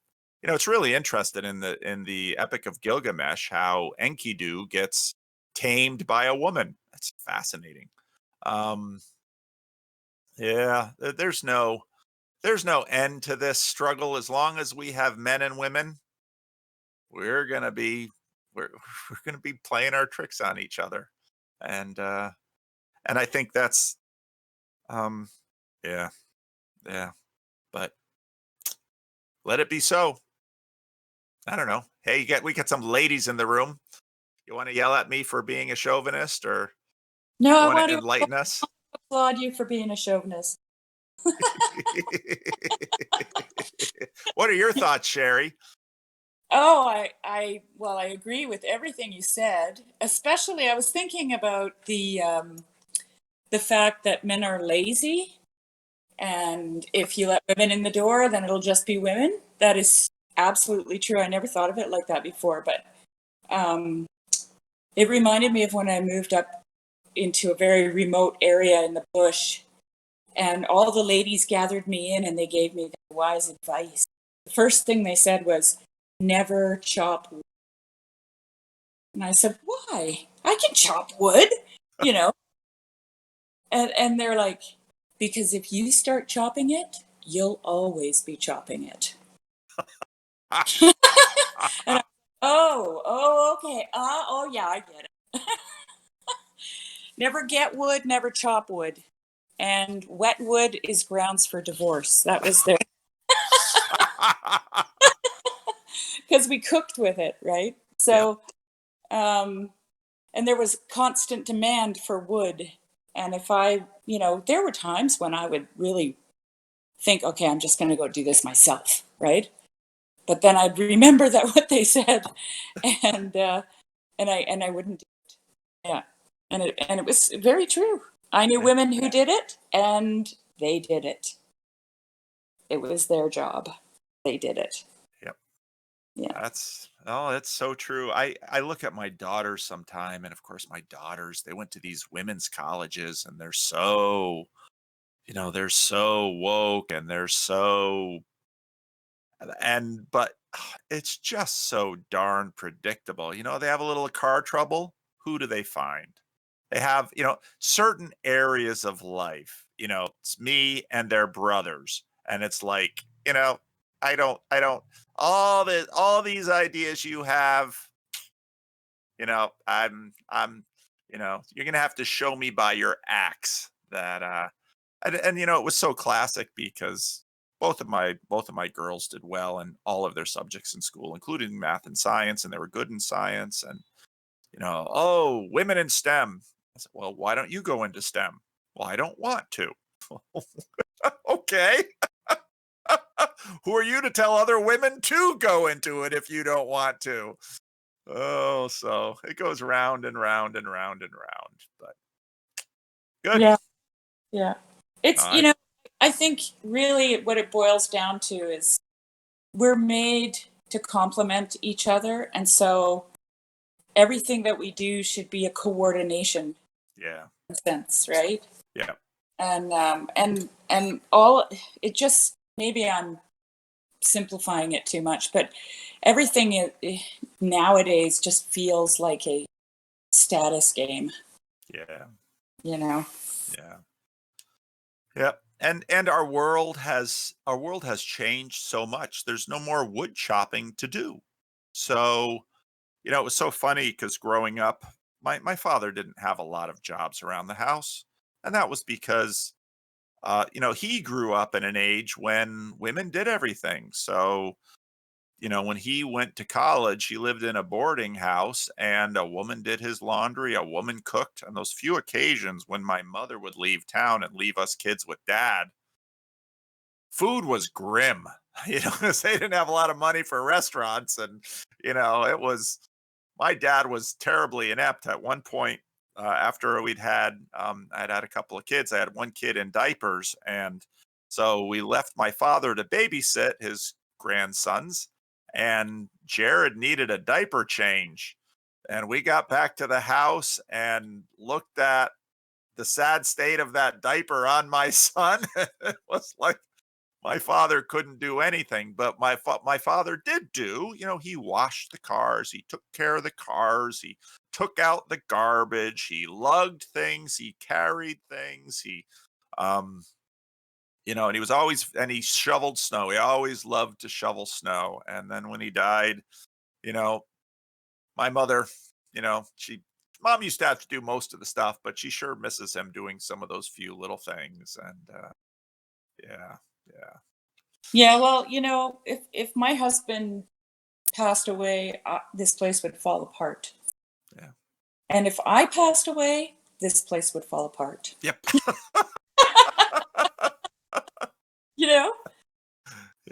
It's really interested in the Epic of Gilgamesh how Enkidu gets tamed by a woman. That's fascinating. Um, yeah, there's no end to this struggle as long as we have men and women. We're gonna be we're we're gonna be playing our tricks on each other, and I think that's um yeah, yeah, but let it be so. I don't know. Hey, we got some ladies in the room. You want to yell at me for being a chauvinist, or No, you I want want to to enlighten us? applaud you for being a chauvinist. What are your thoughts, Sherry? Oh, well, I agree with everything you said. Especially, I was thinking about the fact that men are lazy, and if you let women in the door, then it'll just be women. That is absolutely true. I never thought of it like that before, but um, it reminded me of when I moved up into a very remote area in the bush, and all the ladies gathered me in and they gave me wise advice. The first thing they said was, never chop wood. And I said, why? I can chop wood, you know? And they're like, because if you start chopping it, you'll always be chopping it. And I, oh, okay. Oh, yeah, I get it. Never get wood, never chop wood. And wet wood is grounds for divorce. That was their, because we cooked with it, right? Yep. So, um, and there was constant demand for wood. And if there were times when I would really think, okay, I'm just going to go do this myself, right? But then I'd remember that what they said, and I wouldn't. Yeah, and it was very true. I knew Yeah. women who did it, and they did it. It was their job. They did it. Yep. Yeah. That's so true. I look at my daughters sometime, and of course my daughters, they went to these women's colleges and they're so woke and but it's just so darn predictable. They have a little car trouble. Who do they find? They have, certain areas of life, it's me and their brothers. And it's like, I don't, all these ideas you have, you're going to have to show me by your acts that, and it was so classic because both of my girls did well in all of their subjects in school, including math and science, and they were good in science. And oh, women in STEM. I said, well, why don't you go into STEM? Well, I don't want to. Okay. Who are you to tell other women to go into it if you don't want to? Oh, so it goes round and round and round and round. But good. Yeah, yeah. It's, I I think really what it boils down to is we're made to complement each other. And so everything that we do should be a coordination Yeah, sense, right? yeah, And all it just maybe I'm simplifying it too much, but everything nowadays just feels like a status game, yeah, you know? yeah. Yep. And our world has changed so much. There's no more wood chopping to do. So, it was so funny because growing up, my father didn't have a lot of jobs around the house. And that was because he grew up in an age when women did everything. So, when he went to college, he lived in a boarding house and a woman did his laundry, a woman cooked. On those few occasions when my mother would leave town and leave us kids with dad, food was grim. 'Cause they didn't have a lot of money for restaurants. And, it was, my dad was terribly inept at one point. After I'd had a couple of kids. I had one kid in diapers. And so we left my father to babysit his grandsons. And Jared needed a diaper change. And we got back to the house and looked at the sad state of that diaper on my son. It was like, my father couldn't do anything, but my father did do, he washed the cars, he took care of the cars, he took out the garbage, he lugged things, he carried things, um, and he was always, and he shoveled snow. He always loved to shovel snow. And then when he died, you know, my mother, mom used to have to do most of the stuff, but she sure misses him doing some of those few little things. And yeah, yeah, Yeah, well, if my husband passed away, this place would fall apart. yeah. And if I passed away, this place would fall apart. Yep. You know,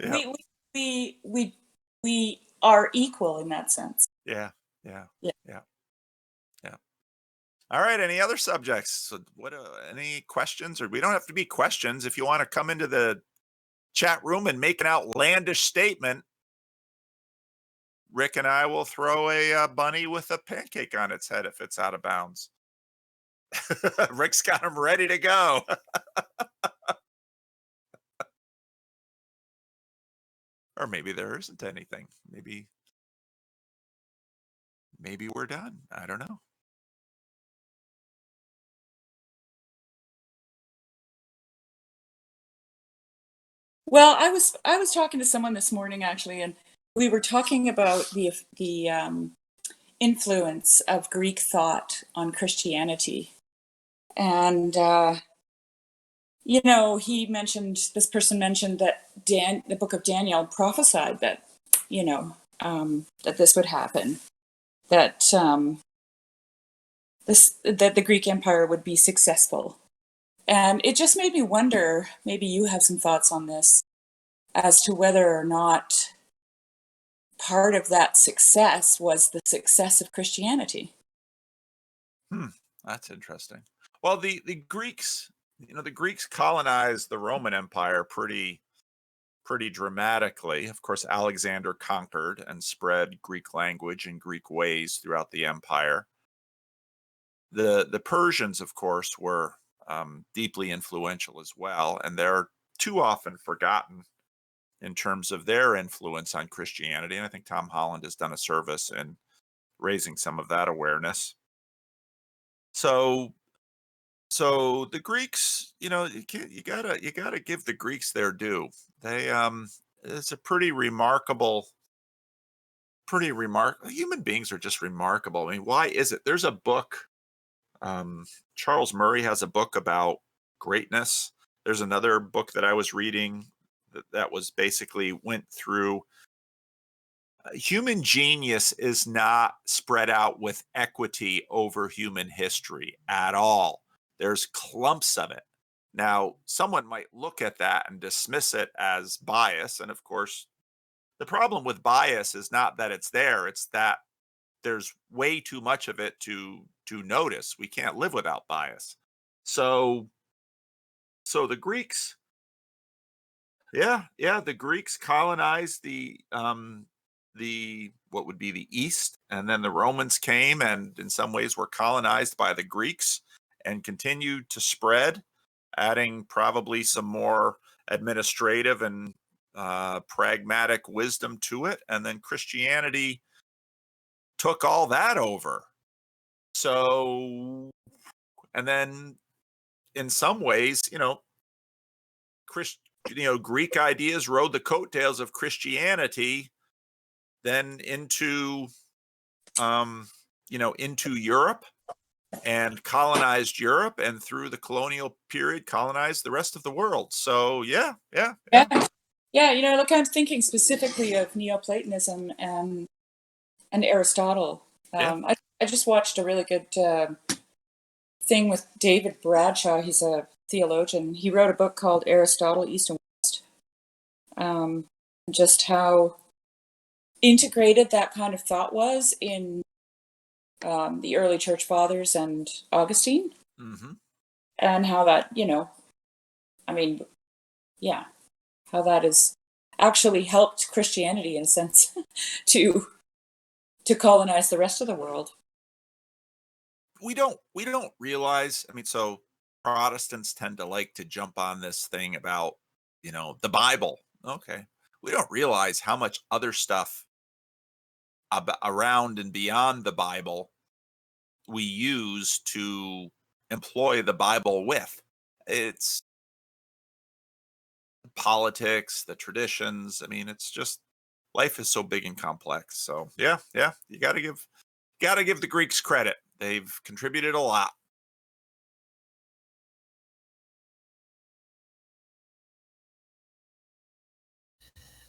Yep. we we we are equal in that sense. Yeah. Yeah. Yeah. Yeah. Yeah. All right. Any other subjects? So any questions? Or we don't have to be questions. If you want to come into the chat room and make an outlandish statement, Rick and I will throw a bunny with a pancake on its head if it's out of bounds. Rick's got them ready to go. Or maybe there isn't anything. Maybe we're done. I don't know. Well, I was talking to someone this morning actually, and we were talking about the influence of Greek thought on Christianity. And he mentioned this person mentioned that the book of Daniel prophesied that that this would happen, that that the Greek Empire would be successful. And it just made me wonder, maybe you have some thoughts on this, as to whether or not part of that success was the success of Christianity. Hmm, that's interesting. Well, the Greeks, the Greeks colonized the Roman Empire pretty dramatically. Of course, Alexander conquered and spread Greek language and Greek ways throughout the empire. The Persians, of course, were deeply influential as well, and they're too often forgotten in terms of their influence on Christianity. And I think Tom Holland has done a service in raising some of that awareness. So so the Greeks, you gotta give the Greeks their due. They it's a pretty remarkable human beings are just remarkable. I mean, why is it? There's a book, um Charles Murray has a book about greatness. There's another book that I was reading that was basically went through human genius is not spread out with equity over human history at all. There's clumps of it. Now, someone might look at that and dismiss it as bias. And of course, the problem with bias is not that it's there, it's that there's way too much of it to notice. We can't live without bias. So the Greeks, yeah, the Greeks colonized the what would be the East, and then the Romans came and in some ways were colonized by the Greeks and continued to spread, adding probably some more administrative and pragmatic wisdom to it. And then Christianity took all that over. So, and then in some ways, Christ, Greek ideas rode the coattails of Christianity then um, into Europe and colonized Europe, and through the colonial period, colonized the rest of the world. So yeah. Yeah, look, I'm thinking specifically of Neoplatonism and Aristotle. Yeah. I just watched a really good thing with David Bradshaw. He's a theologian. He wrote a book called Aristotle, East and West. Just how integrated that kind of thought was in the early church fathers and Augustine, Mm-hmm. and how that, I mean, yeah, how that has actually helped Christianity in a sense to colonize the rest of the world. We don't realize. I mean, so Protestants tend to like to jump on this thing about the Bible. Okay, we don't realize how much other stuff around and beyond the Bible we use to employ the Bible with. It's politics, the traditions. I mean, it's just life is so big and complex. So yeah, you got to give the Greeks credit. They've contributed a lot.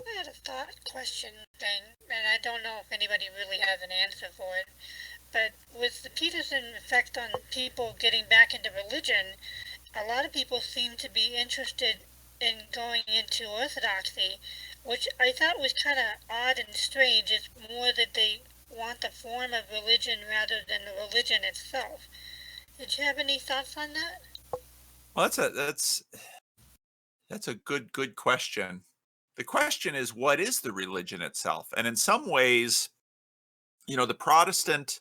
I had a thought question thing, and I don't know if anybody really has an answer for it, but with the Peterson effect on people getting back into religion, a lot of people seem to be interested in going into Orthodoxy, which I thought was kind of odd and strange. It's more that they want the form of religion rather than the religion itself. Did you have any thoughts on that? Well, that's a good question. The question is, what is the religion itself? And in some ways, the Protestant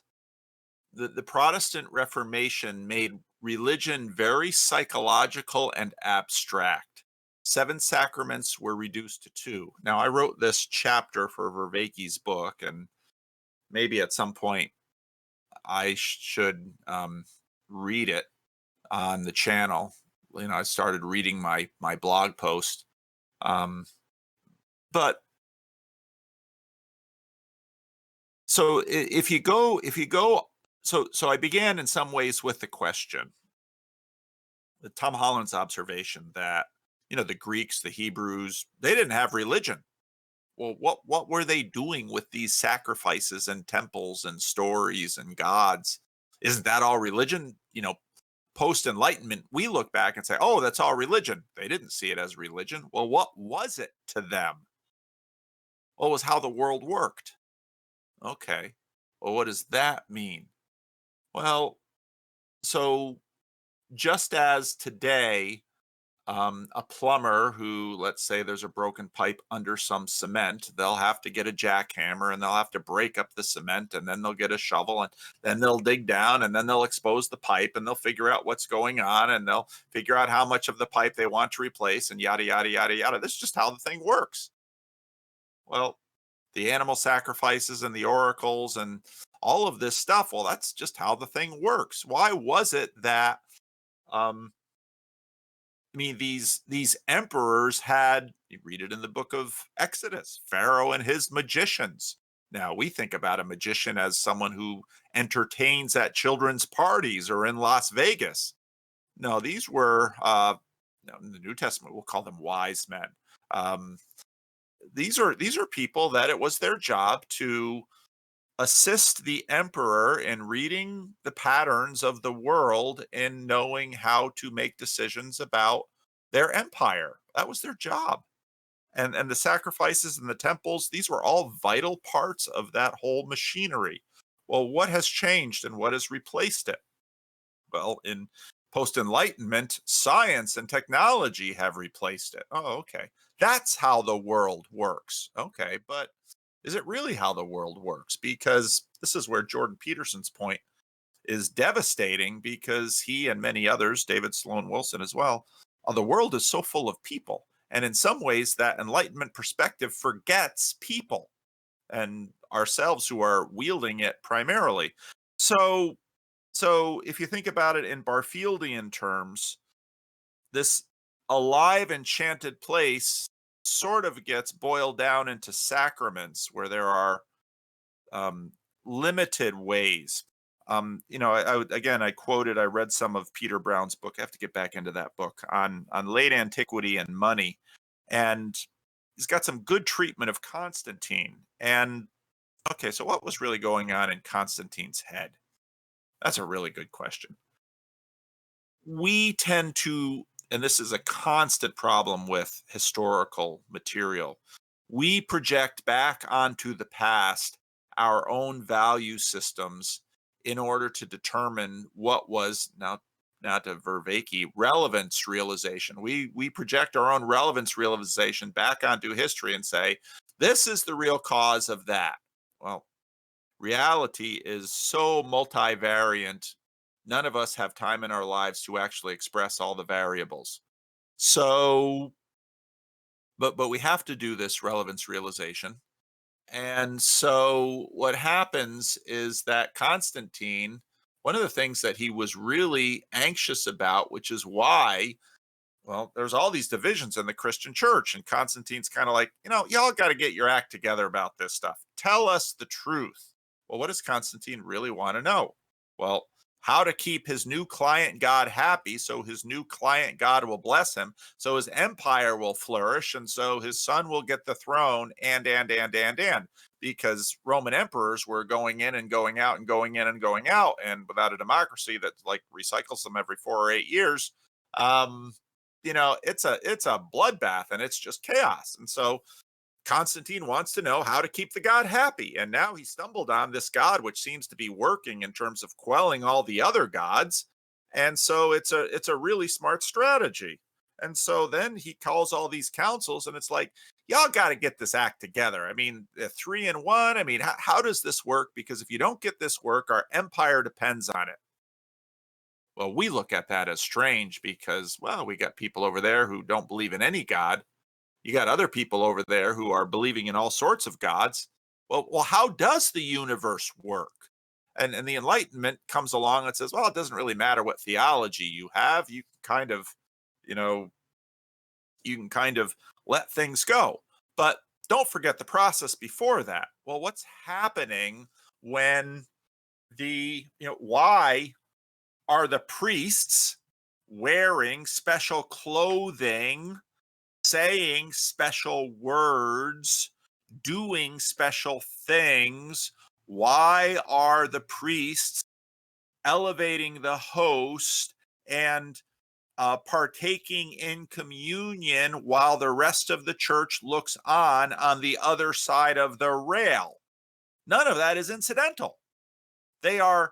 Reformation made religion very psychological and abstract. 7 sacraments were reduced to 2. Now, I wrote this chapter for Vervaeke's book, and maybe at some point I should read it on the channel. I started reading my blog post, but so if you go, so I began in some ways with the question, Tom Holland's observation that the Greeks, the Hebrews, they didn't have religion. Well, what were they doing with these sacrifices and temples and stories and gods? Isn't that all religion? Post Enlightenment, we look back and say, oh, that's all religion. They didn't see it as religion. Well, what was it to them? Well, it was how the world worked. Okay. Well, what does that mean? Well, so just as today, a plumber who, let's say there's a broken pipe under some cement, they'll have to get a jackhammer and they'll have to break up the cement, and then they'll get a shovel and then they'll dig down and then they'll expose the pipe and they'll figure out what's going on and they'll figure out how much of the pipe they want to replace and yada, yada, yada, yada. This is just how the thing works. Well, the animal sacrifices and the oracles and all of this stuff, well, that's just how the thing works. Why was it that these emperors had, you read it in the book of Exodus, Pharaoh and his magicians. Now we think about a magician as someone who entertains at children's parties or in Las Vegas. No, these were in the New Testament we'll call them wise men. These are people that it was their job to assist the emperor in reading the patterns of the world and knowing how to make decisions about their empire. That was their job. And the sacrifices and the temples, these were all vital parts of that whole machinery. Well, what has changed and what has replaced it? Well, in post Enlightenment, science and technology have replaced it. Oh, okay. That's how the world works. Okay. But is it really how the world works? Because this is where Jordan Peterson's point is devastating, because he and many others, David Sloan Wilson as well, the world is so full of people. And in some ways, that Enlightenment perspective forgets people and ourselves who are wielding it primarily. So, so if you think about it in Barfieldian terms, this alive, enchanted place sort of gets boiled down into sacraments where there are um, limited ways. Again, I read some of Peter Brown's book. I have to get back into that book on late antiquity and money, and he's got some good treatment of Constantine. And okay, so what was really going on in Constantine's head? That's a really good question. We tend to, and this is a constant problem with historical material, we project back onto the past our own value systems in order to determine what was, now to Vervaeke, relevance realization. We project our own relevance realization back onto history and say, this is the real cause of that. Well, reality is so multivariant. None of us have time in our lives to actually express all the variables. So, but we have to do this relevance realization. And so what happens is that Constantine, one of the things that he was really anxious about, which is why, well, there's all these divisions in the Christian church, and Constantine's kind of like, y'all got to get your act together about this stuff. Tell us the truth. Well, what does Constantine really want to know? Well, how to keep his new client God happy so his new client God will bless him, so his empire will flourish, and so his son will get the throne, and, because Roman emperors were going in and going out and going in and going out, and without a democracy that like recycles them every 4 or 8 years, it's a bloodbath and it's just chaos. And so Constantine wants to know how to keep the god happy. And now he stumbled on this god which seems to be working in terms of quelling all the other gods. And so it's a really smart strategy. And so then he calls all these councils, and it's like, y'all got to get this act together. I mean, 3 in 1. I mean, how does this work? Because if you don't get this work, our empire depends on it. Well, we look at that as strange because, well, we got people over there who don't believe in any god. You got other people over there who are believing in all sorts of gods. Well, how does the universe work? And the Enlightenment comes along and says, well, it doesn't really matter what theology you have. You can kind of, you know, you can kind of let things go. But don't forget the process before that. Well, what's happening when why are the priests wearing special clothing, saying special words, doing special things? Why are the priests elevating the host and partaking in communion while the rest of the church looks on the other side of the rail? None of that is incidental. They are,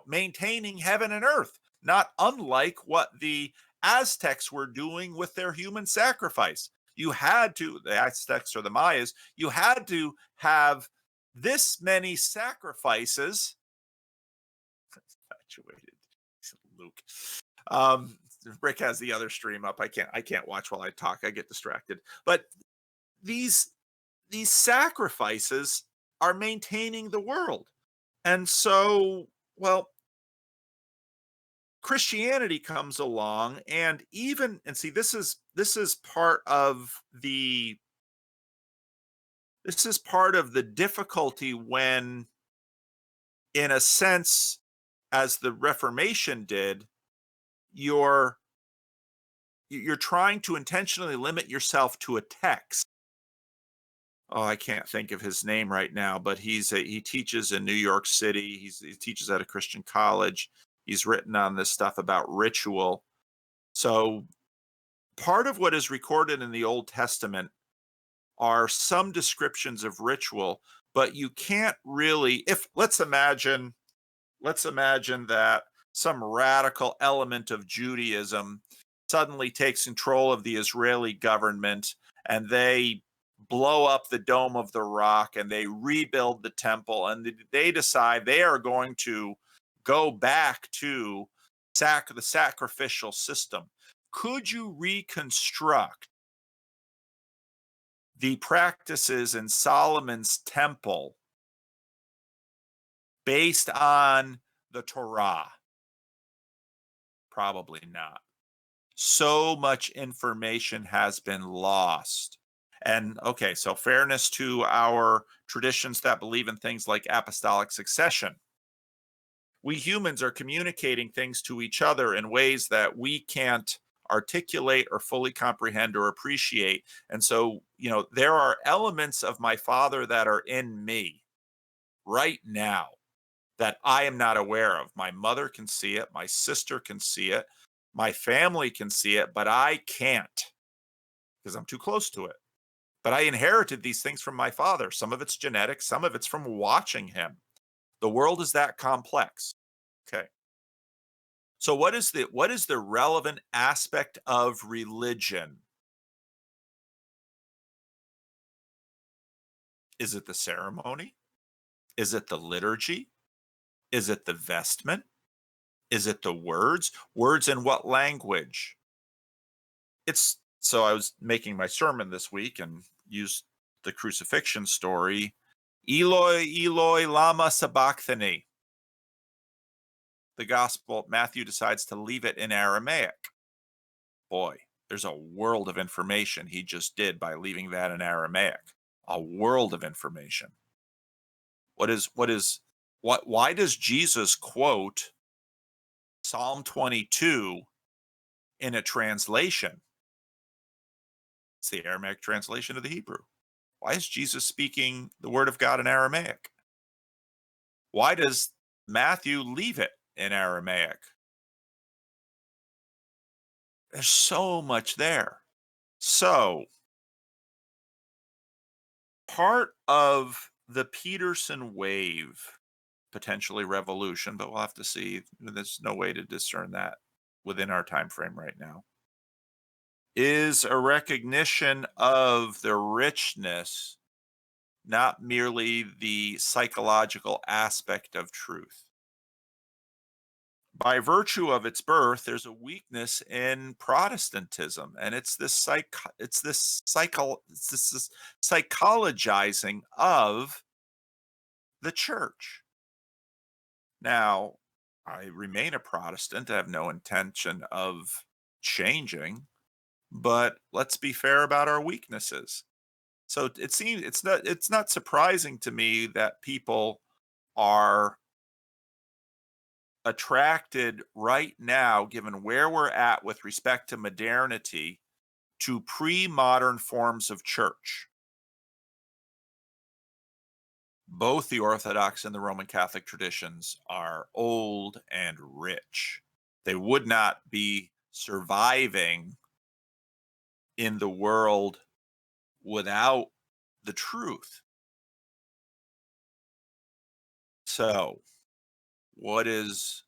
maintaining heaven and earth, not unlike what the Aztecs were doing with their human sacrifice. The Aztecs or the Mayas, you had to have this many sacrifices. Infatuated. Luke. Rick has the other stream up. I can't watch while I talk. I get distracted. But these sacrifices are maintaining the world. And so, well, Christianity comes along, and see, this is part of the difficulty when, in a sense, as the Reformation did, you're trying to intentionally limit yourself to a text. Oh, I can't think of his name right now, but he teaches in New York City. He teaches at a Christian college. He's written on this stuff about ritual. So part of what is recorded in the Old Testament are some descriptions of ritual, but you can't really, if let's imagine that some radical element of Judaism suddenly takes control of the Israeli government and they blow up the Dome of the Rock and they rebuild the temple and they decide they are going to go back to the sacrificial system. Could you reconstruct the practices in Solomon's temple based on the Torah? Probably not. So much information has been lost. And okay, so fairness to our traditions that believe in things like apostolic succession. We humans are communicating things to each other in ways that we can't articulate or fully comprehend or appreciate. And so, there are elements of my Father that are in me right now that I am not aware of. My mother can see it, my sister can see it, my family can see it, but I can't because I'm too close to it. But I inherited these things from my father. Some of it's genetic, some of it's from watching him. The world is that complex. Okay. So what is the relevant aspect of religion? Is it the ceremony? Is it the liturgy? Is it the vestment? Is it the words? Words in what language? So I was making my sermon this week and used the crucifixion story. Eloi, Eloi, lama sabachthani. The gospel, Matthew decides to leave it in Aramaic. Boy, there's a world of information he just did by leaving that in Aramaic. A world of information. Why does Jesus quote Psalm 22 in a translation? It's the Aramaic translation of the Hebrew. Why is Jesus speaking the word of God in Aramaic? Why does Matthew leave it in Aramaic? There's so much there. So, part of the Peterson wave, potentially revolution, but we'll have to see. There's no way to discern that within our time frame right now, is a recognition of the richness, not merely the psychological aspect of truth. By virtue of its birth, there's a weakness in Protestantism, and it's this psychologizing of the church. Now, I remain a Protestant. I have no intention of changing, but let's be fair about our weaknesses. So it seems it's not surprising to me that people are attracted right now, given where we're at with respect to modernity, to pre-modern forms of church. Both the Orthodox and the Roman Catholic traditions are old and rich. They would not be surviving in the world without the truth. So, what is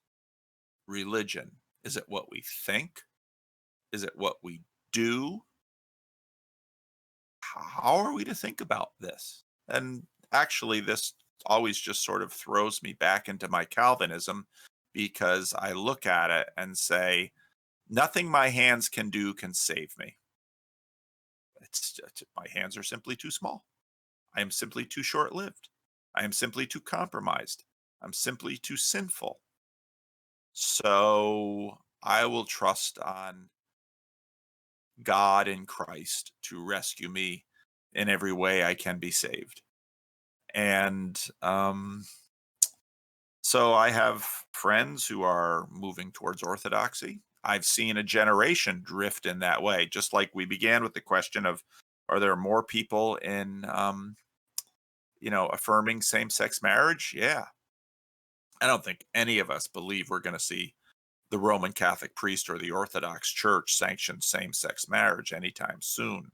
religion? Is it what we think? Is it what we do? How are we to think about this? And actually, this always just sort of throws me back into my Calvinism, because I look at it and say, nothing my hands can do can save me. My hands are simply too small. I am simply too short-lived. I am simply too compromised. I'm simply too sinful. So I will trust on God in Christ to rescue me in every way I can be saved. And so I have friends who are moving towards orthodoxy. I've seen a generation drift in that way, just like we began with the question of, are there more people in, affirming same-sex marriage? Yeah. I don't think any of us believe we're going to see the Roman Catholic priest or the Orthodox Church sanction same-sex marriage anytime soon.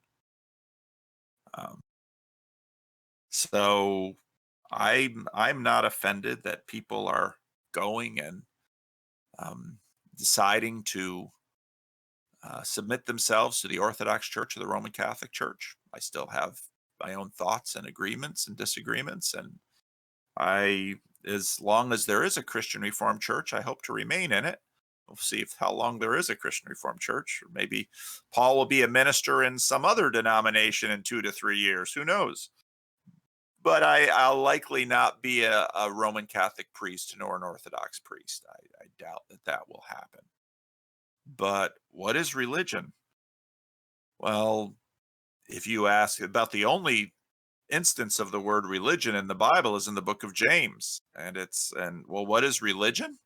So I'm not offended that people are going and deciding to submit themselves to the Orthodox Church or the Roman Catholic Church. I still have my own thoughts and agreements and disagreements, and I, as long as there is a Christian Reformed Church, I hope to remain in it. We'll see how long there is a Christian Reformed Church, or maybe Paul will be a minister in some other denomination in 2 to 3 years. Who knows? But I'll likely not be a Roman Catholic priest nor an Orthodox priest. I doubt that that will happen. But what is religion? Well, if you ask about, the only instance of the word religion in the Bible is in the book of James. And well, what is religion?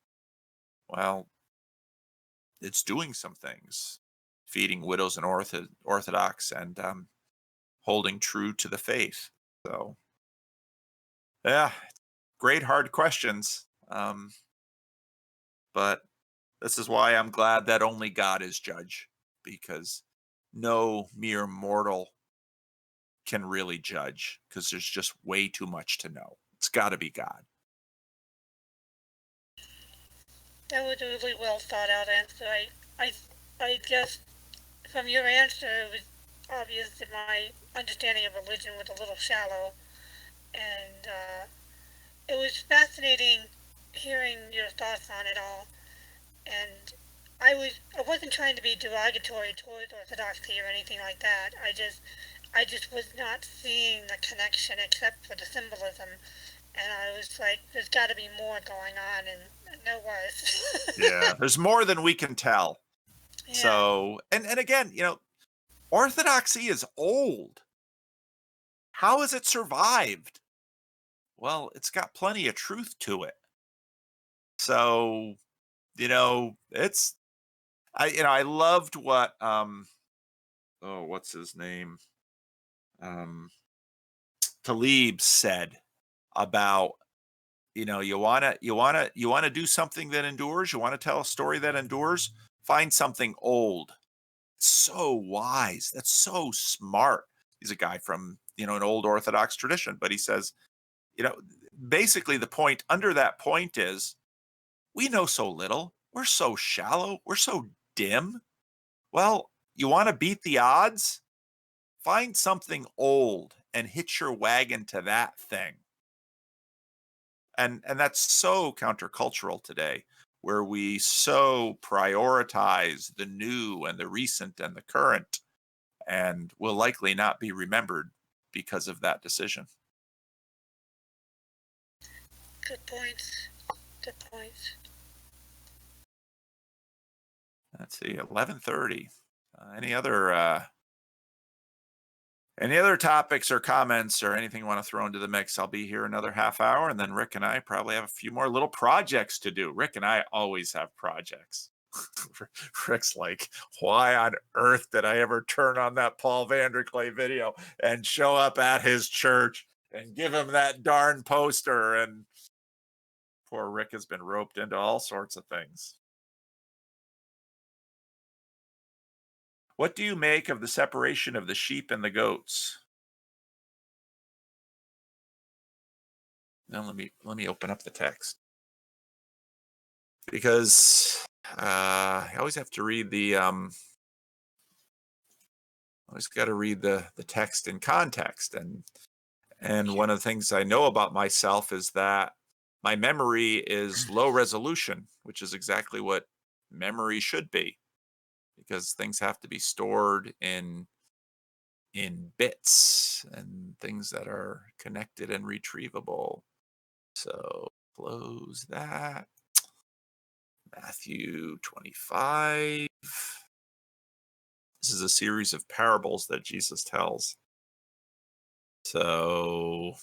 Well, it's doing some things, feeding widows and Orthodox, and holding true to the faith. So, yeah, great hard questions. But this is why I'm glad that only God is judge, because no mere mortal can really judge, because there's just way too much to know. It's got to be God. That was a really well thought out answer. I guess from your answer, it was obvious that my understanding of religion was a little shallow, and it was fascinating hearing your thoughts on it all. And I wasn't trying to be derogatory towards Orthodoxy or anything like that. I just was not seeing the connection except for the symbolism, and I was like, there's got to be more going on, and there was. Yeah, there's more than we can tell. Yeah. So, and again, Orthodoxy is old. How has it survived? Well, it's got plenty of truth to it. So, it's, I loved what what's his name? Talib said about, you want to do something that endures, you want to tell a story that endures, find something old. So wise. That's so smart. He's a guy from, an old Orthodox tradition, but he says, basically the point under that point is, we know so little. We're so shallow. We're so dim. Well, you want to beat the odds? Find something old and hitch your wagon to that thing. And that's so countercultural today, where we so prioritize the new and the recent and the current, and will likely not be remembered because of that decision. Good points. Good points. Let's see, 11:30. Any other topics or comments or anything you want to throw into the mix? I'll be here another half hour, and then Rick and I probably have a few more little projects to do. Rick and I always have projects. Rick's like, why on earth did I ever turn on that Paul Vanderklay video and show up at his church and give him that darn poster? And poor Rick has been roped into all sorts of things. What do you make of the separation of the sheep and the goats? Now let me open up the text, because I always have to read the always got to read the text in context, and one of the things I know about myself is that my memory is low resolution, which is exactly what memory should be, because things have to be stored in bits and things that are connected and retrievable. So close that. Matthew 25. This is a series of parables that Jesus tells. So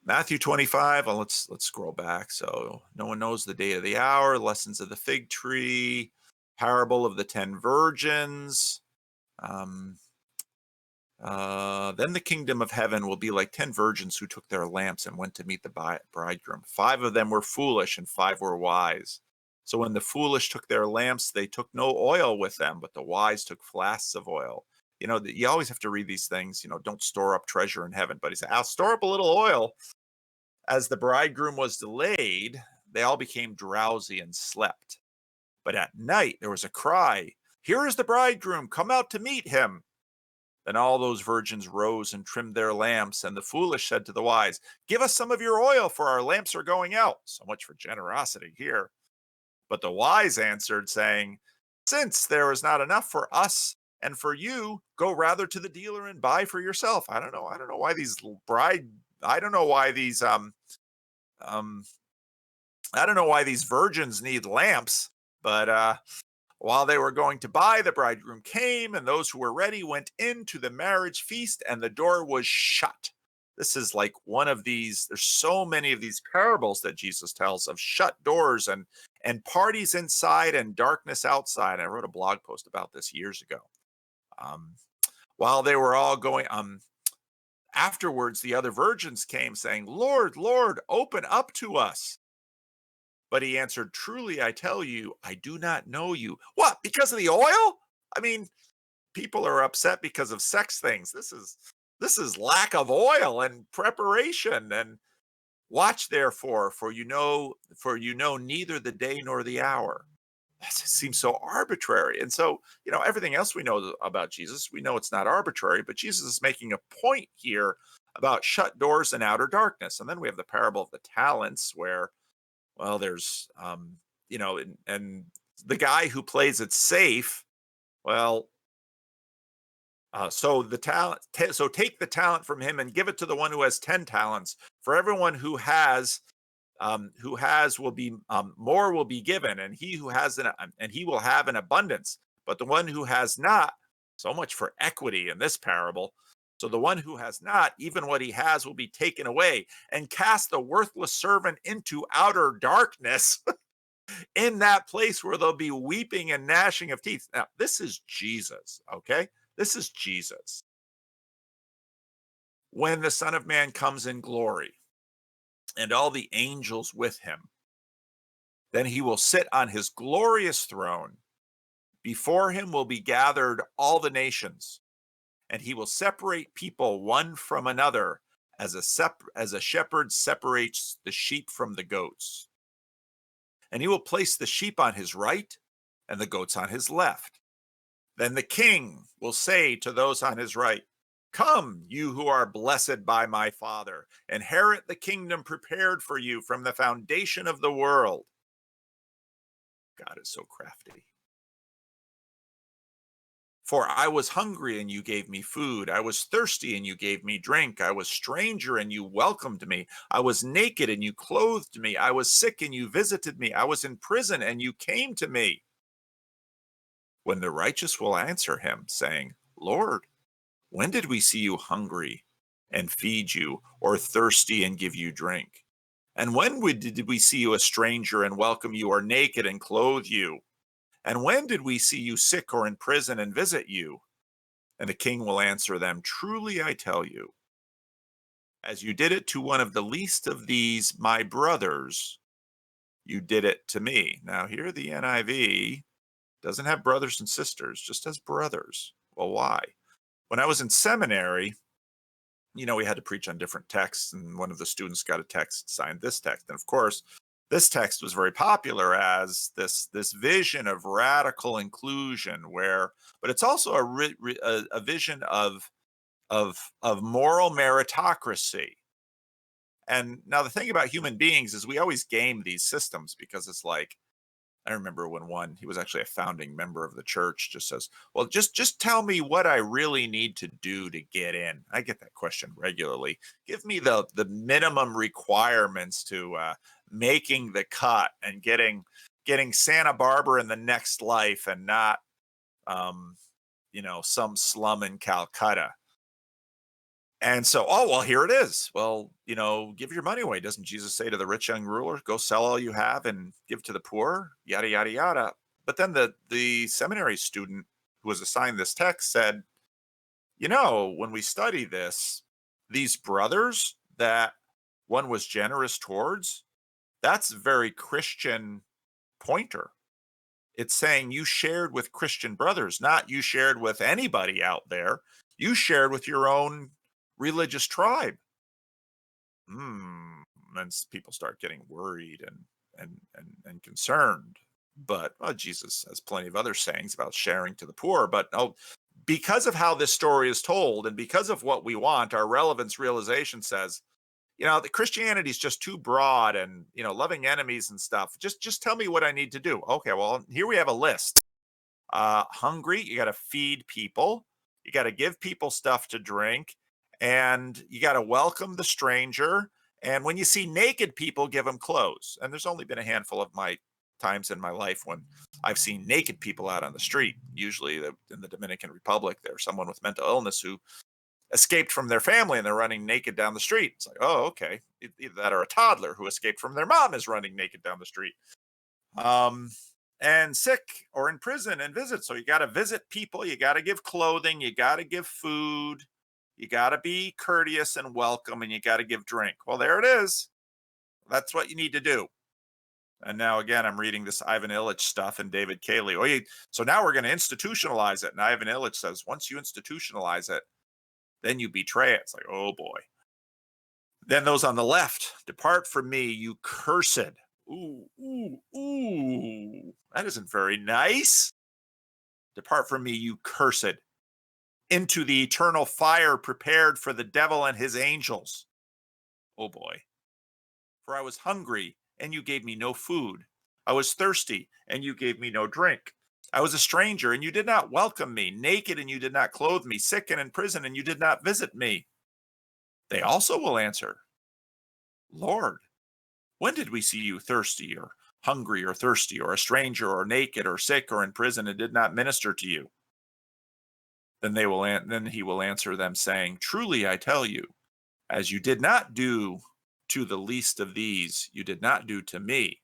Matthew 25, well, let's scroll back. So no one knows the day of the hour, lessons of the fig tree, parable of the 10 virgins. Then the kingdom of heaven will be like 10 virgins who took their lamps and went to meet the bridegroom. 5 of them were foolish and 5 were wise. So when the foolish took their lamps, they took no oil with them, but the wise took flasks of oil. you always have to read these things, don't store up treasure in heaven. But he said, I'll store up a little oil. As the bridegroom was delayed, they all became drowsy and slept. But at night there was a cry, here is the bridegroom, come out to meet him. Then all those virgins rose and trimmed their lamps, and the foolish said to the wise, give us some of your oil, for our lamps are going out. So much for generosity here. But the wise answered, saying, since there is not enough for us and for you, go rather to the dealer and buy for yourself. I don't know why these bride I don't know why these um I don't know why these virgins need lamps, but while they were going to buy, the bridegroom came, and those who were ready went into the marriage feast, and the door was shut. This is like one of these, there's so many of these parables that Jesus tells of shut doors and parties inside and darkness outside. I wrote a blog post about this years ago. Um, while they were all going, afterwards, the other virgins came saying, Lord, Lord, open up to us. But he answered, truly, I tell you, I do not know you. What? Because of the oil? I mean, people are upset because of sex things. This is lack of oil and preparation. And watch therefore, for you know neither the day nor the hour. That just seems so arbitrary. And so, everything else we know about Jesus, we know it's not arbitrary, but Jesus is making a point here about shut doors and outer darkness. And then we have the parable of the talents where, well, there's and the guy who plays it safe, well, so take the talent from him and give it to the one who has 10 talents. For everyone who has will be more will be given, and he who has and he will have an abundance. But the one who has not, so much for equity in this parable. So the one who has not, even what he has will be taken away, and cast the worthless servant into outer darkness. In that place where there'll be weeping and gnashing of teeth. Now, this is Jesus, okay? This is Jesus. When the Son of Man comes in glory and all the angels with him, then he will sit on his glorious throne. Before him will be gathered all the nations, and he will separate people one from another as a shepherd separates the sheep from the goats. And he will place the sheep on his right and the goats on his left. Then the king will say to those on his right, come, you who are blessed by my Father, inherit the kingdom prepared for you from the foundation of the world. God is so crafty. For I was hungry and you gave me food. I was thirsty and you gave me drink. I was stranger and you welcomed me. I was naked and you clothed me. I was sick and you visited me. I was in prison and you came to me. When the righteous will answer him, saying, Lord, when did we see you hungry and feed you, or thirsty and give you drink? And when did we see you a stranger and welcome you, or naked and clothe you? And when did we see you sick or in prison and visit you? And the king will answer them, truly I tell you, as you did it to one of the least of these, my brothers, you did it to me. Now here the NIV doesn't have brothers and sisters, just has brothers. Well, why? When I was in seminary, we had to preach on different texts, and one of the students got a text, signed this text. And of course, this text was very popular as this vision of radical inclusion, but it's also a vision of moral meritocracy. And now the thing about human beings is we always game these systems, because it's like, I remember when he was actually a founding member of the church, just says, well, just tell me what I really need to do to get in. I get that question regularly. Give me the minimum requirements to making the cut and getting Santa Barbara in the next life, and not some slum in Calcutta. And so, oh, well, here it is. Well, give your money away. Doesn't Jesus say to the rich young ruler, go sell all you have and give to the poor, yada, yada, yada. But then the seminary student who was assigned this text said, when we study this, these brothers that one was generous towards, that's a very Christian pointer. It's saying you shared with Christian brothers, not you shared with anybody out there. You shared with your own religious tribe. And people start getting worried and concerned. But Jesus has plenty of other sayings about sharing to the poor. But because of how this story is told and because of what we want, our relevance realization says, the Christianity is just too broad and, loving enemies and stuff. Just tell me what I need to do. Okay, well, here we have a list. Hungry, you got to feed people. You got to give people stuff to drink, and you got to welcome the stranger. And when you see naked people, give them clothes. And there's only been a handful of my times in my life when I've seen naked people out on the street. Usually in the Dominican Republic, there's someone with mental illness who escaped from their family and they're running naked down the street. It's like, oh, okay. Either that or a toddler who escaped from their mom is running naked down the street. And sick or in prison and visit. So you got to visit people. You got to give clothing. You got to give food. You got to be courteous and welcome, and you got to give drink. Well, there it is. That's what you need to do. And now again, I'm reading this Ivan Illich stuff and David Cayley. So now we're going to institutionalize it. And Ivan Illich says, once you institutionalize it, then you betray it. It's like, oh boy. Then those on the left, depart from me, you cursed. Ooh, ooh, ooh. That isn't very nice. Depart from me, you cursed, into the eternal fire prepared for the devil and his angels. Oh boy. For I was hungry, and you gave me no food. I was thirsty, and you gave me no drink. I was a stranger, and you did not welcome me, naked, and you did not clothe me, sick and in prison, and you did not visit me. They also will answer, Lord, when did we see you thirsty or hungry or thirsty or a stranger or naked or sick or in prison and did not minister to you? Then he will answer them saying, truly I tell you, as you did not do to the least of these, you did not do to me.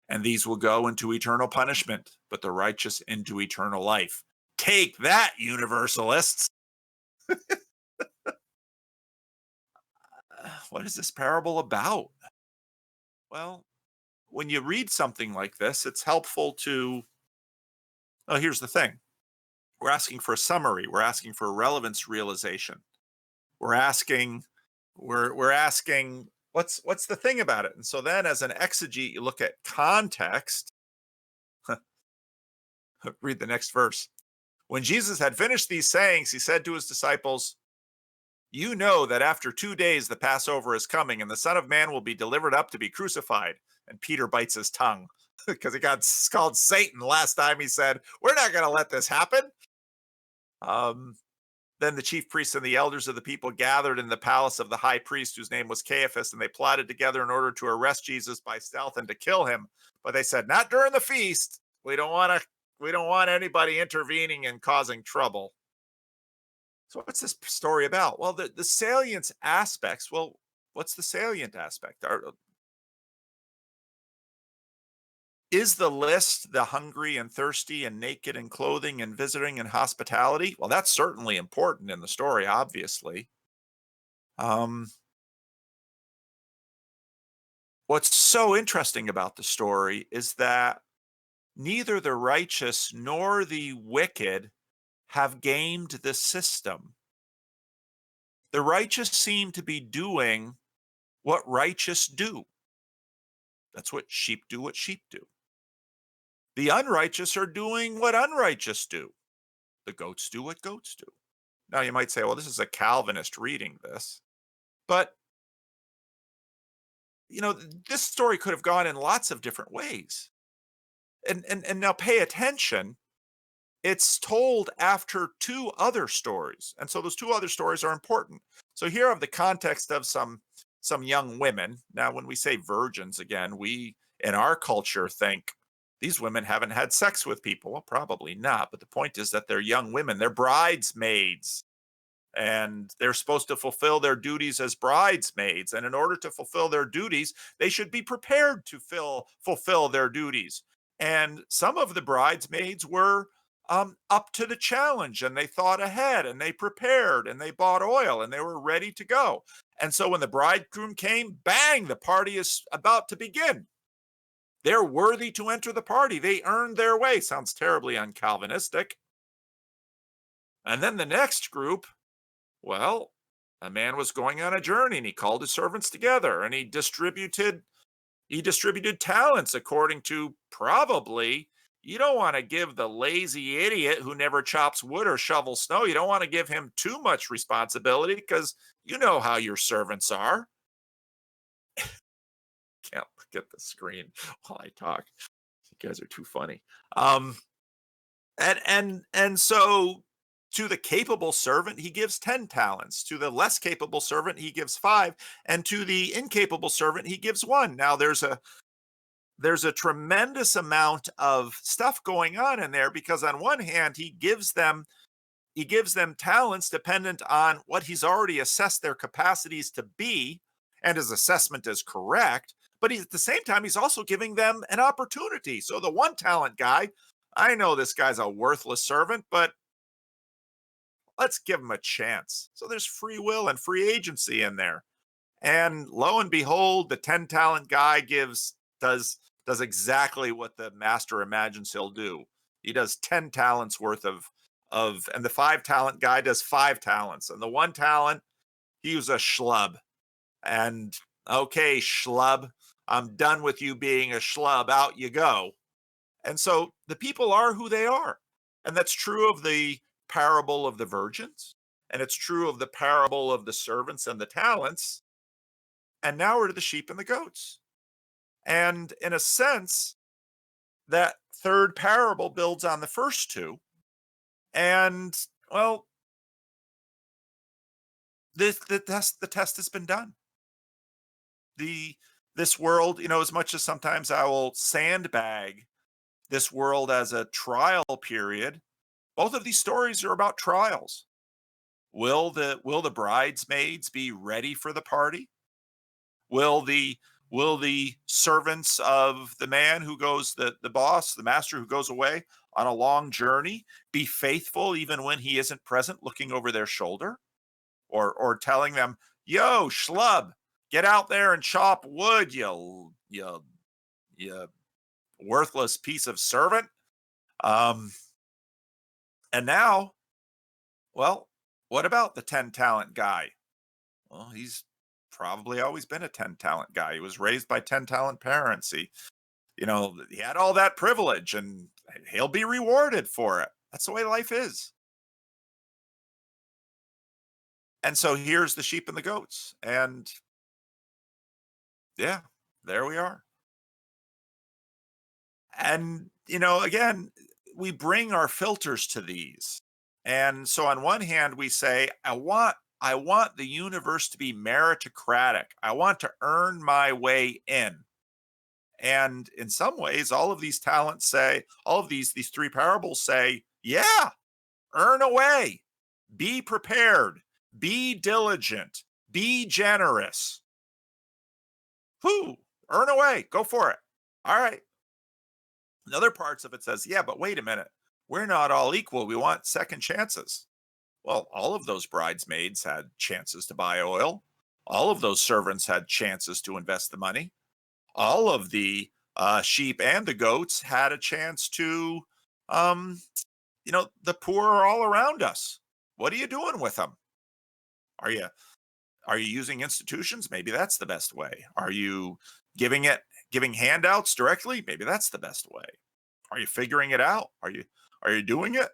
And these will go into eternal punishment, but the righteous into eternal life. Take that, universalists. What is this parable about? Well, when you read something like this, it's helpful to, here's the thing. We're asking for a summary. We're asking for a relevance realization. We're asking, what's the thing about it? And so then as an exegete, you look at context. Read the next verse. When Jesus had finished these sayings, he said to his disciples, you know that after 2 days the Passover is coming and the Son of Man will be delivered up to be crucified. And Peter bites his tongue because he got called Satan last time he said, we're not going to let this happen. Then the chief priests and the elders of the people gathered in the palace of the high priest, whose name was Caiaphas, and they plotted together in order to arrest Jesus by stealth and to kill him. But they said, not during the feast. We don't want anybody intervening and causing trouble. So what's this story about? Well, the salient aspects. Well, what's the salient aspect? Is the list the hungry and thirsty and naked and clothing and visiting and hospitality? Well, that's certainly important in the story, obviously. What's so interesting about the story is that neither the righteous nor the wicked have gamed the system. The righteous seem to be doing what righteous do. That's what sheep do, what sheep do. The unrighteous are doing what unrighteous do. The goats do what goats do. Now you might say, well, this is a Calvinist reading this. But, this story could have gone in lots of different ways. And now pay attention. It's told after 2 other stories. And so those 2 other stories are important. So here are the context of some young women. Now, when we say virgins, again, we in our culture think these women haven't had sex with people. Well, probably not. But the point is that they're young women. They're bridesmaids. And they're supposed to fulfill their duties as bridesmaids. And in order to fulfill their duties, they should be prepared to fulfill their duties. And some of the bridesmaids were up to the challenge, and they thought ahead, and they prepared, and they bought oil, and they were ready to go. And so when the bridegroom came, bang, the party is about to begin. They're worthy to enter the party. They earned their way. Sounds terribly un-Calvinistic. And then the next group, well, a man was going on a journey and he called his servants together and he distributed talents according to, probably, you don't want to give the lazy idiot who never chops wood or shovels snow, you don't want to give him too much responsibility because you know how your servants are. Can't look at the screen while I talk. You guys are too funny. And so to the capable servant he gives 10 talents, to the less capable servant he gives 5, and to the incapable servant he gives 1. Now there's a tremendous amount of stuff going on in there, because on one hand he gives them talents dependent on what he's already assessed their capacities to be, and his assessment is correct, but at the same time he's also giving them an opportunity. So the 1 talent guy, I know this guy's a worthless servant, but let's give him a chance. So there's free will and free agency in there. And lo and behold, the 10 talent guy does exactly what the master imagines he'll do. He does 10 talents worth of and the 5 talent guy does 5 talents. And the 1 talent, he was a schlub. And okay, schlub, I'm done with you being a schlub. Out you go. And so the people are who they are. And that's true of the parable of the virgins. And it's true of the parable of the servants and the talents. And now we're to the sheep and the goats. And in a sense, that third parable builds on the first 2. And well, the test has been done. This world, as much as sometimes I will sandbag this world as a trial period, both of these stories are about trials. Will the bridesmaids be ready for the party? Will the servants of the man who goes, the boss, the master who goes away on a long journey, be faithful even when he isn't present, looking over their shoulder, or telling them, "Yo, schlub, get out there and chop wood, you worthless piece of servant." And now, well, what about the 10 talent guy? Well, he's probably always been a 10 talent guy. He was raised by 10 talent parents. He had all that privilege and he'll be rewarded for it. That's the way life is. And so here's the sheep and the goats. And yeah, there we are. And, again, we bring our filters to these. And so on one hand, we say, I want the universe to be meritocratic. I want to earn my way in. And in some ways, all of these talents say, all of these 3 parables say, yeah, earn away, be prepared, be diligent, be generous. Earn away, go for it. All right. In other parts of it says, yeah, but wait a minute. We're not all equal. We want second chances. Well, all of those bridesmaids had chances to buy oil. All of those servants had chances to invest the money. All of the sheep and the goats had a chance to, the poor are all around us. What are you doing with them? Are you using institutions? Maybe that's the best way. Are you giving handouts directly? Maybe that's the best way. Are you figuring it out? Are you doing it?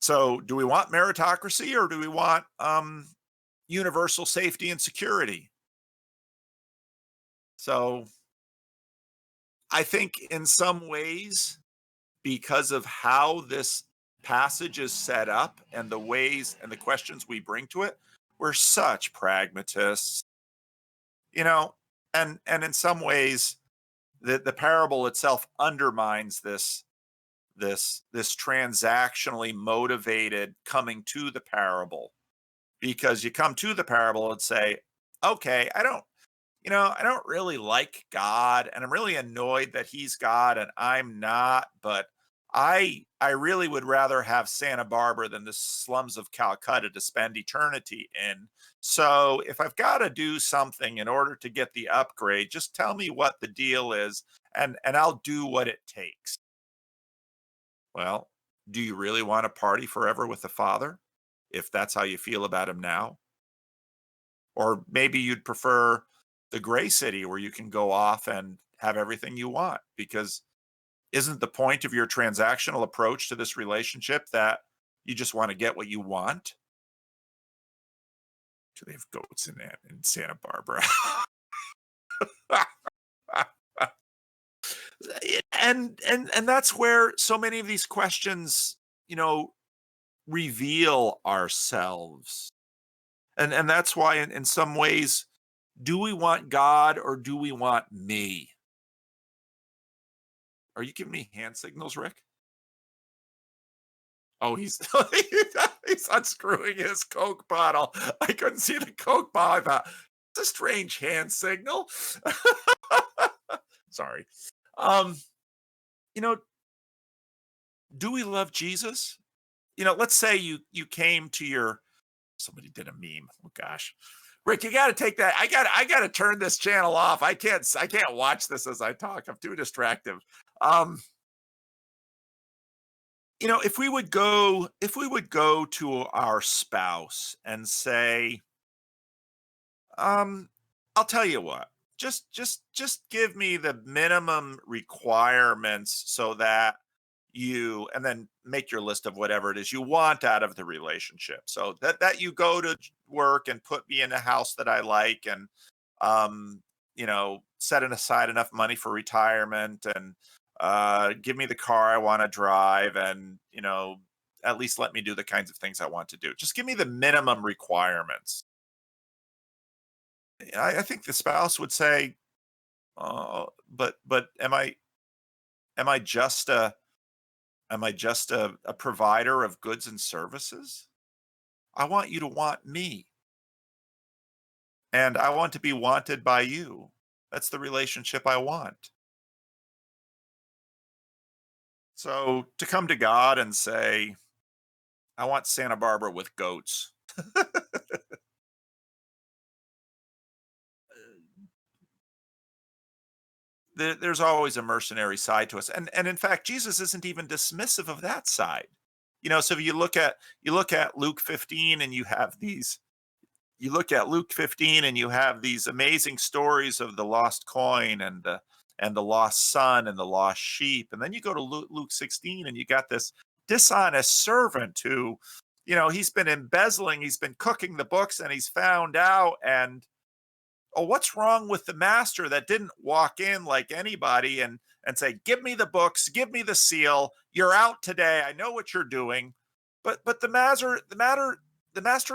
So do we want meritocracy, or do we want universal safety and security? So I think in some ways, because of how this passage is set up and the ways and the questions we bring to it, we're such pragmatists, and in some ways the parable itself undermines this transactionally motivated coming to the parable, because you come to the parable and say, okay, I don't really like God, and I'm really annoyed that he's God and I'm not, but I really would rather have Santa Barbara than the slums of Calcutta to spend eternity in. So if I've got to do something in order to get the upgrade, just tell me what the deal is, and I'll do what it takes. Well, do you really want to party forever with the Father if that's how you feel about him now? Or maybe you'd prefer the gray city where you can go off and have everything you want, because isn't the point of your transactional approach to this relationship that you just want to get what you want? Do they have goats in that in Santa Barbara? And that's where so many of these questions, you know, reveal ourselves. And that's why in some ways, do we want God or do we want me? Are you giving me hand signals, Rick? Oh, he's he's unscrewing his Coke bottle. I couldn't see the Coke bottle. I thought, it's a strange hand signal. Sorry. Um, you know, do we love Jesus? You know, let's say you came to your somebody did a meme. Oh gosh. Rick, you gotta take that. I gotta turn this channel off. I can't watch this as I talk. I'm too distractive. Um, if we would go to our spouse and say, um, I'll tell you what, just give me the minimum requirements so that you, and then make your list of whatever it is you want out of the relationship, so that you go to work and put me in a house that I like, and setting aside enough money for retirement, and give me the car I want to drive, and at least let me do the kinds of things I want to do. Just give me the minimum requirements. I think the spouse would say, but am I just a provider of goods and services? I want you to want me, and I want to be wanted by you. That's the relationship I want. So to come to God and say, I want Santa Barbara with goats. There's always a mercenary side to us, and in fact, Jesus isn't even dismissive of that side. So if you look at Luke 15, and you have these amazing stories of the lost coin, and the lost son, and the lost sheep, and then you go to Luke 16, and you got this dishonest servant who, he's been embezzling, he's been cooking the books, and he's found out, and oh, what's wrong with the master that didn't walk in like anybody and say, give me the books, give me the seal, you're out today, I know what you're doing. But the master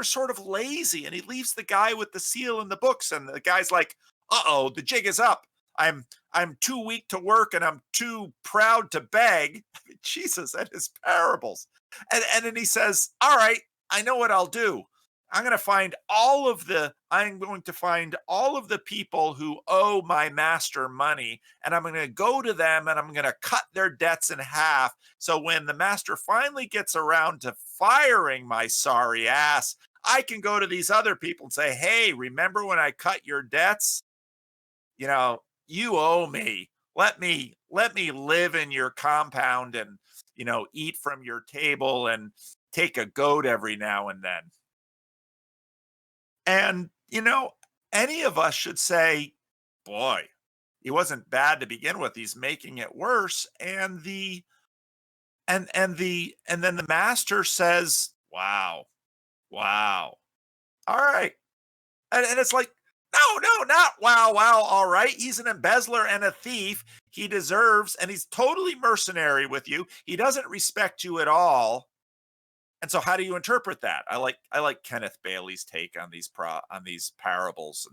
is sort of lazy, and he leaves the guy with the seal and the books, and the guy's like, uh-oh, the jig is up. I'm too weak to work, and I'm too proud to beg. Jesus, and his parables. And then he says, all right, I know what I'll do. I'm going to find all of the people who owe my master money, and I'm going to go to them, and I'm going to cut their debts in half. So when the master finally gets around to firing my sorry ass, I can go to these other people and say, hey, remember when I cut your debts? You owe me. Let me live in your compound, and eat from your table, and take a goat every now and then. And, any of us should say, boy, he wasn't bad to begin with. He's making it worse. And then the master says, wow, wow. All right. And it's like, no, no, not wow, wow. All right. He's an embezzler and a thief. He deserves, and he's totally mercenary with you. He doesn't respect you at all. And so how do you interpret that? I like Kenneth Bailey's take on these parables,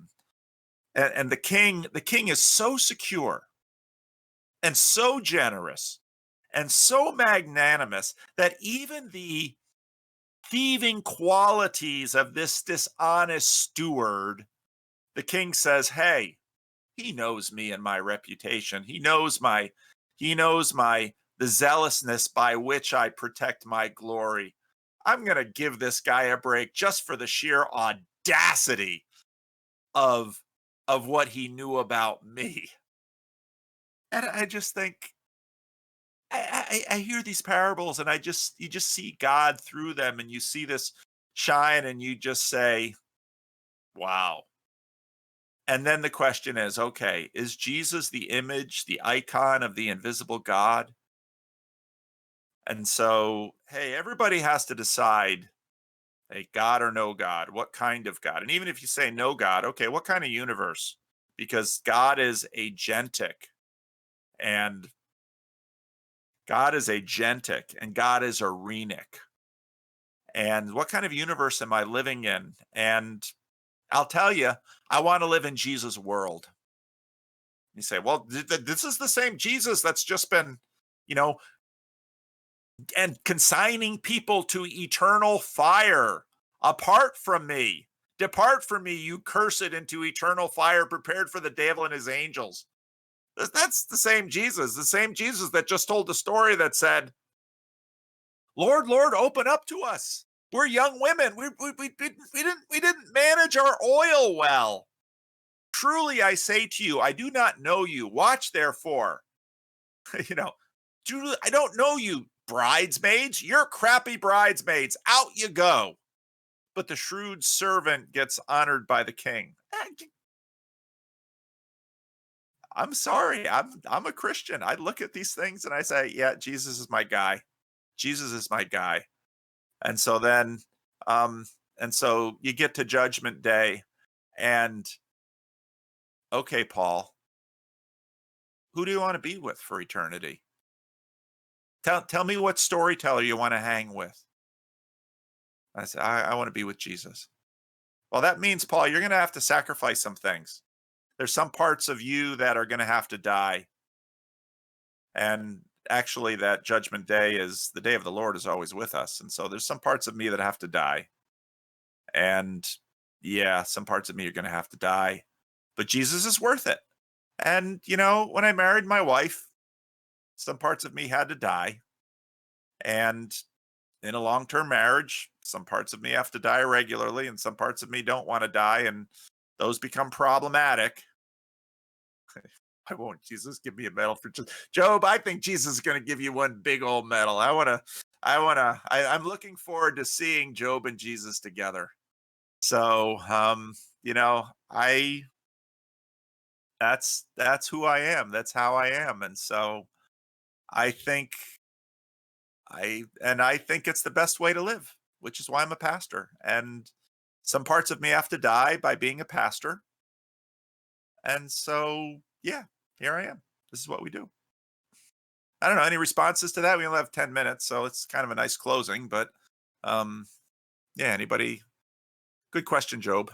and the king is so secure, and so generous, and so magnanimous, that even the thieving qualities of this dishonest steward, the king says, hey, he knows me and my reputation. He knows my the zealousness by which I protect my glory. I'm going to give this guy a break just for the sheer audacity of what he knew about me. And I just think I hear these parables and you just see God through them and you see this shine and you just say, wow. And then the question is, okay, is Jesus the image, the icon of the invisible God? And so, hey, everybody has to decide, hey, God or no God, what kind of God? And even if you say no God, okay, what kind of universe? Because God is agentic and God is agentic and God is arenic. And what kind of universe am I living in? And I'll tell you, I want to live in Jesus' world. You say, well, this is the same Jesus that's just been, you know, and consigning people to eternal fire apart from me. Depart from me, you cursed, into eternal fire prepared for the devil and his angels. That's the same Jesus that just told the story that said, Lord, Lord, open up to us. We're young women. We didn't manage our oil well. Truly, I say to you, I do not know you. Watch therefore. you know, I don't know you, bridesmaids. You're crappy bridesmaids. Out you go. But the shrewd servant gets honored by the king. I'm sorry. I'm a Christian. I look at these things and I say, yeah, Jesus is my guy. Jesus is my guy. And so then, and so you get to Judgment Day, and okay, Paul, who do you want to be with for eternity? Tell me what storyteller you want to hang with. I said, I want to be with Jesus. Well, that means, Paul, you're going to have to sacrifice some things. There's some parts of you that are going to have to die. And actually, that Judgment Day is the day of the Lord is always with us. And so there's some parts of me that have to die. And yeah, some parts of me are going to have to die. But Jesus is worth it. And, when I married my wife, some parts of me had to die. And in a long-term marriage, some parts of me have to die regularly and some parts of me don't want to die. And those become problematic. I won't Jesus give me a medal for Job. I think Jesus is going to give you one big old medal. I'm looking forward to seeing Job and Jesus together. So, that's who I am. That's how I am. And so I think I think it's the best way to live, which is why I'm a pastor. And some parts of me have to die by being a pastor. And so, yeah, here I am. This is what we do. I don't know. Any responses to that? We only have 10 minutes, so it's kind of a nice closing. But yeah, anybody? Good question, Job.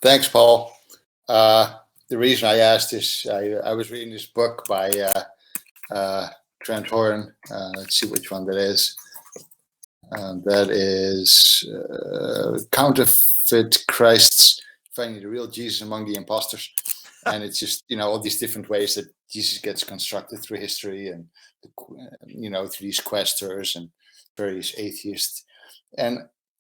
Thanks, Paul. The reason I asked is I was reading this book by Trent Horn. Let's see which one that is. That is Counterfeit Christs, Finding the Real Jesus Among the Imposters. And it's just, all these different ways that Jesus gets constructed through history and, through these questers and various atheists. And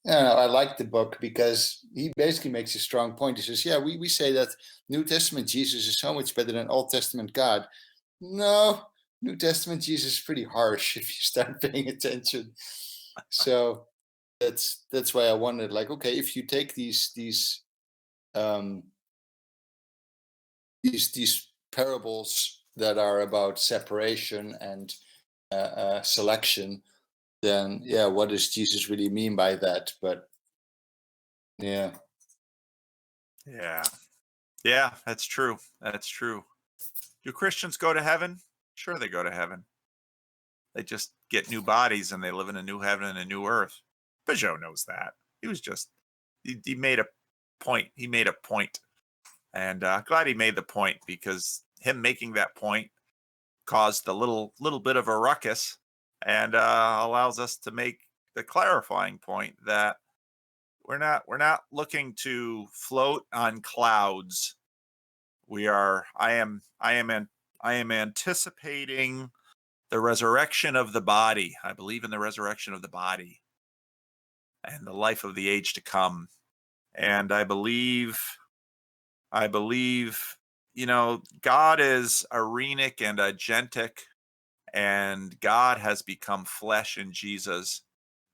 I like the book because he basically makes a strong point. He says, yeah, we say that New Testament Jesus is so much better than Old Testament God. No, New Testament Jesus is pretty harsh if you start paying attention. So that's why I wondered, like, okay, if you take these parables that are about separation and selection, then yeah, what does Jesus really mean by that? But yeah, that's true. Do Christians go to heaven? Sure, they go to heaven. They just get new bodies and they live in a new heaven and a new earth. Peugeot knows that. He was just he made a point. He made a point, and glad he made the point, because him making that point caused a little bit of a ruckus, and allows us to make the clarifying point that we're not looking to float on clouds I am anticipating the resurrection of the body. I believe in the resurrection of the body and the life of the age to come. And I believe, God is arenic and agentic, and God has become flesh in Jesus.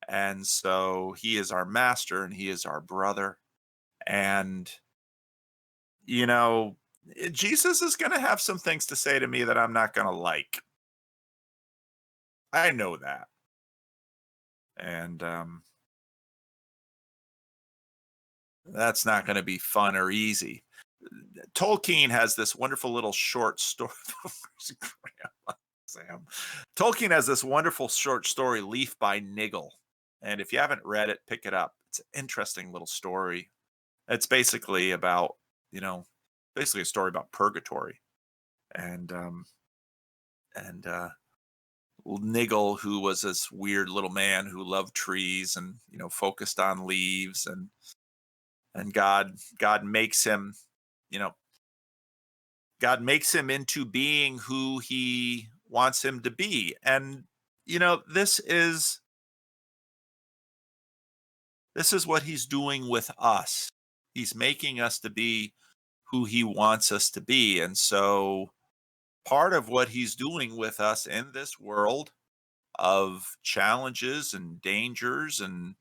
And so he is our master and he is our brother. And, you know, Jesus is going to have some things to say to me that I'm not going to like. I know that. And that's not going to be fun or easy. Tolkien has this wonderful little short story. Sam. Tolkien has this wonderful short story, Leaf by Niggle. And if you haven't read it, pick it up. It's an interesting little story. It's basically about, basically a story about purgatory. And Niggle, who was this weird little man who loved trees and, focused on leaves, and God makes him, God makes him into being who he wants him to be. And, this is what he's doing with us. He's making us to be who he wants us to be. And so part of what he's doing with us in this world of challenges and dangers and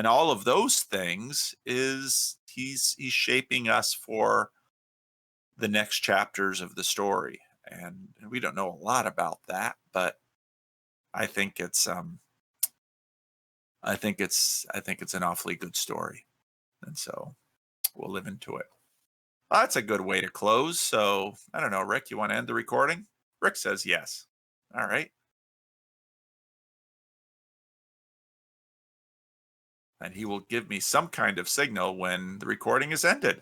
all of those things is he's shaping us for the next chapters of the story. And we don't know a lot about that, but I think it's an awfully good story. And so we'll live into it. Well, that's a good way to close. So I don't know, Rick, you want to end the recording? Rick says yes. All right. And he will give me some kind of signal when the recording is ended.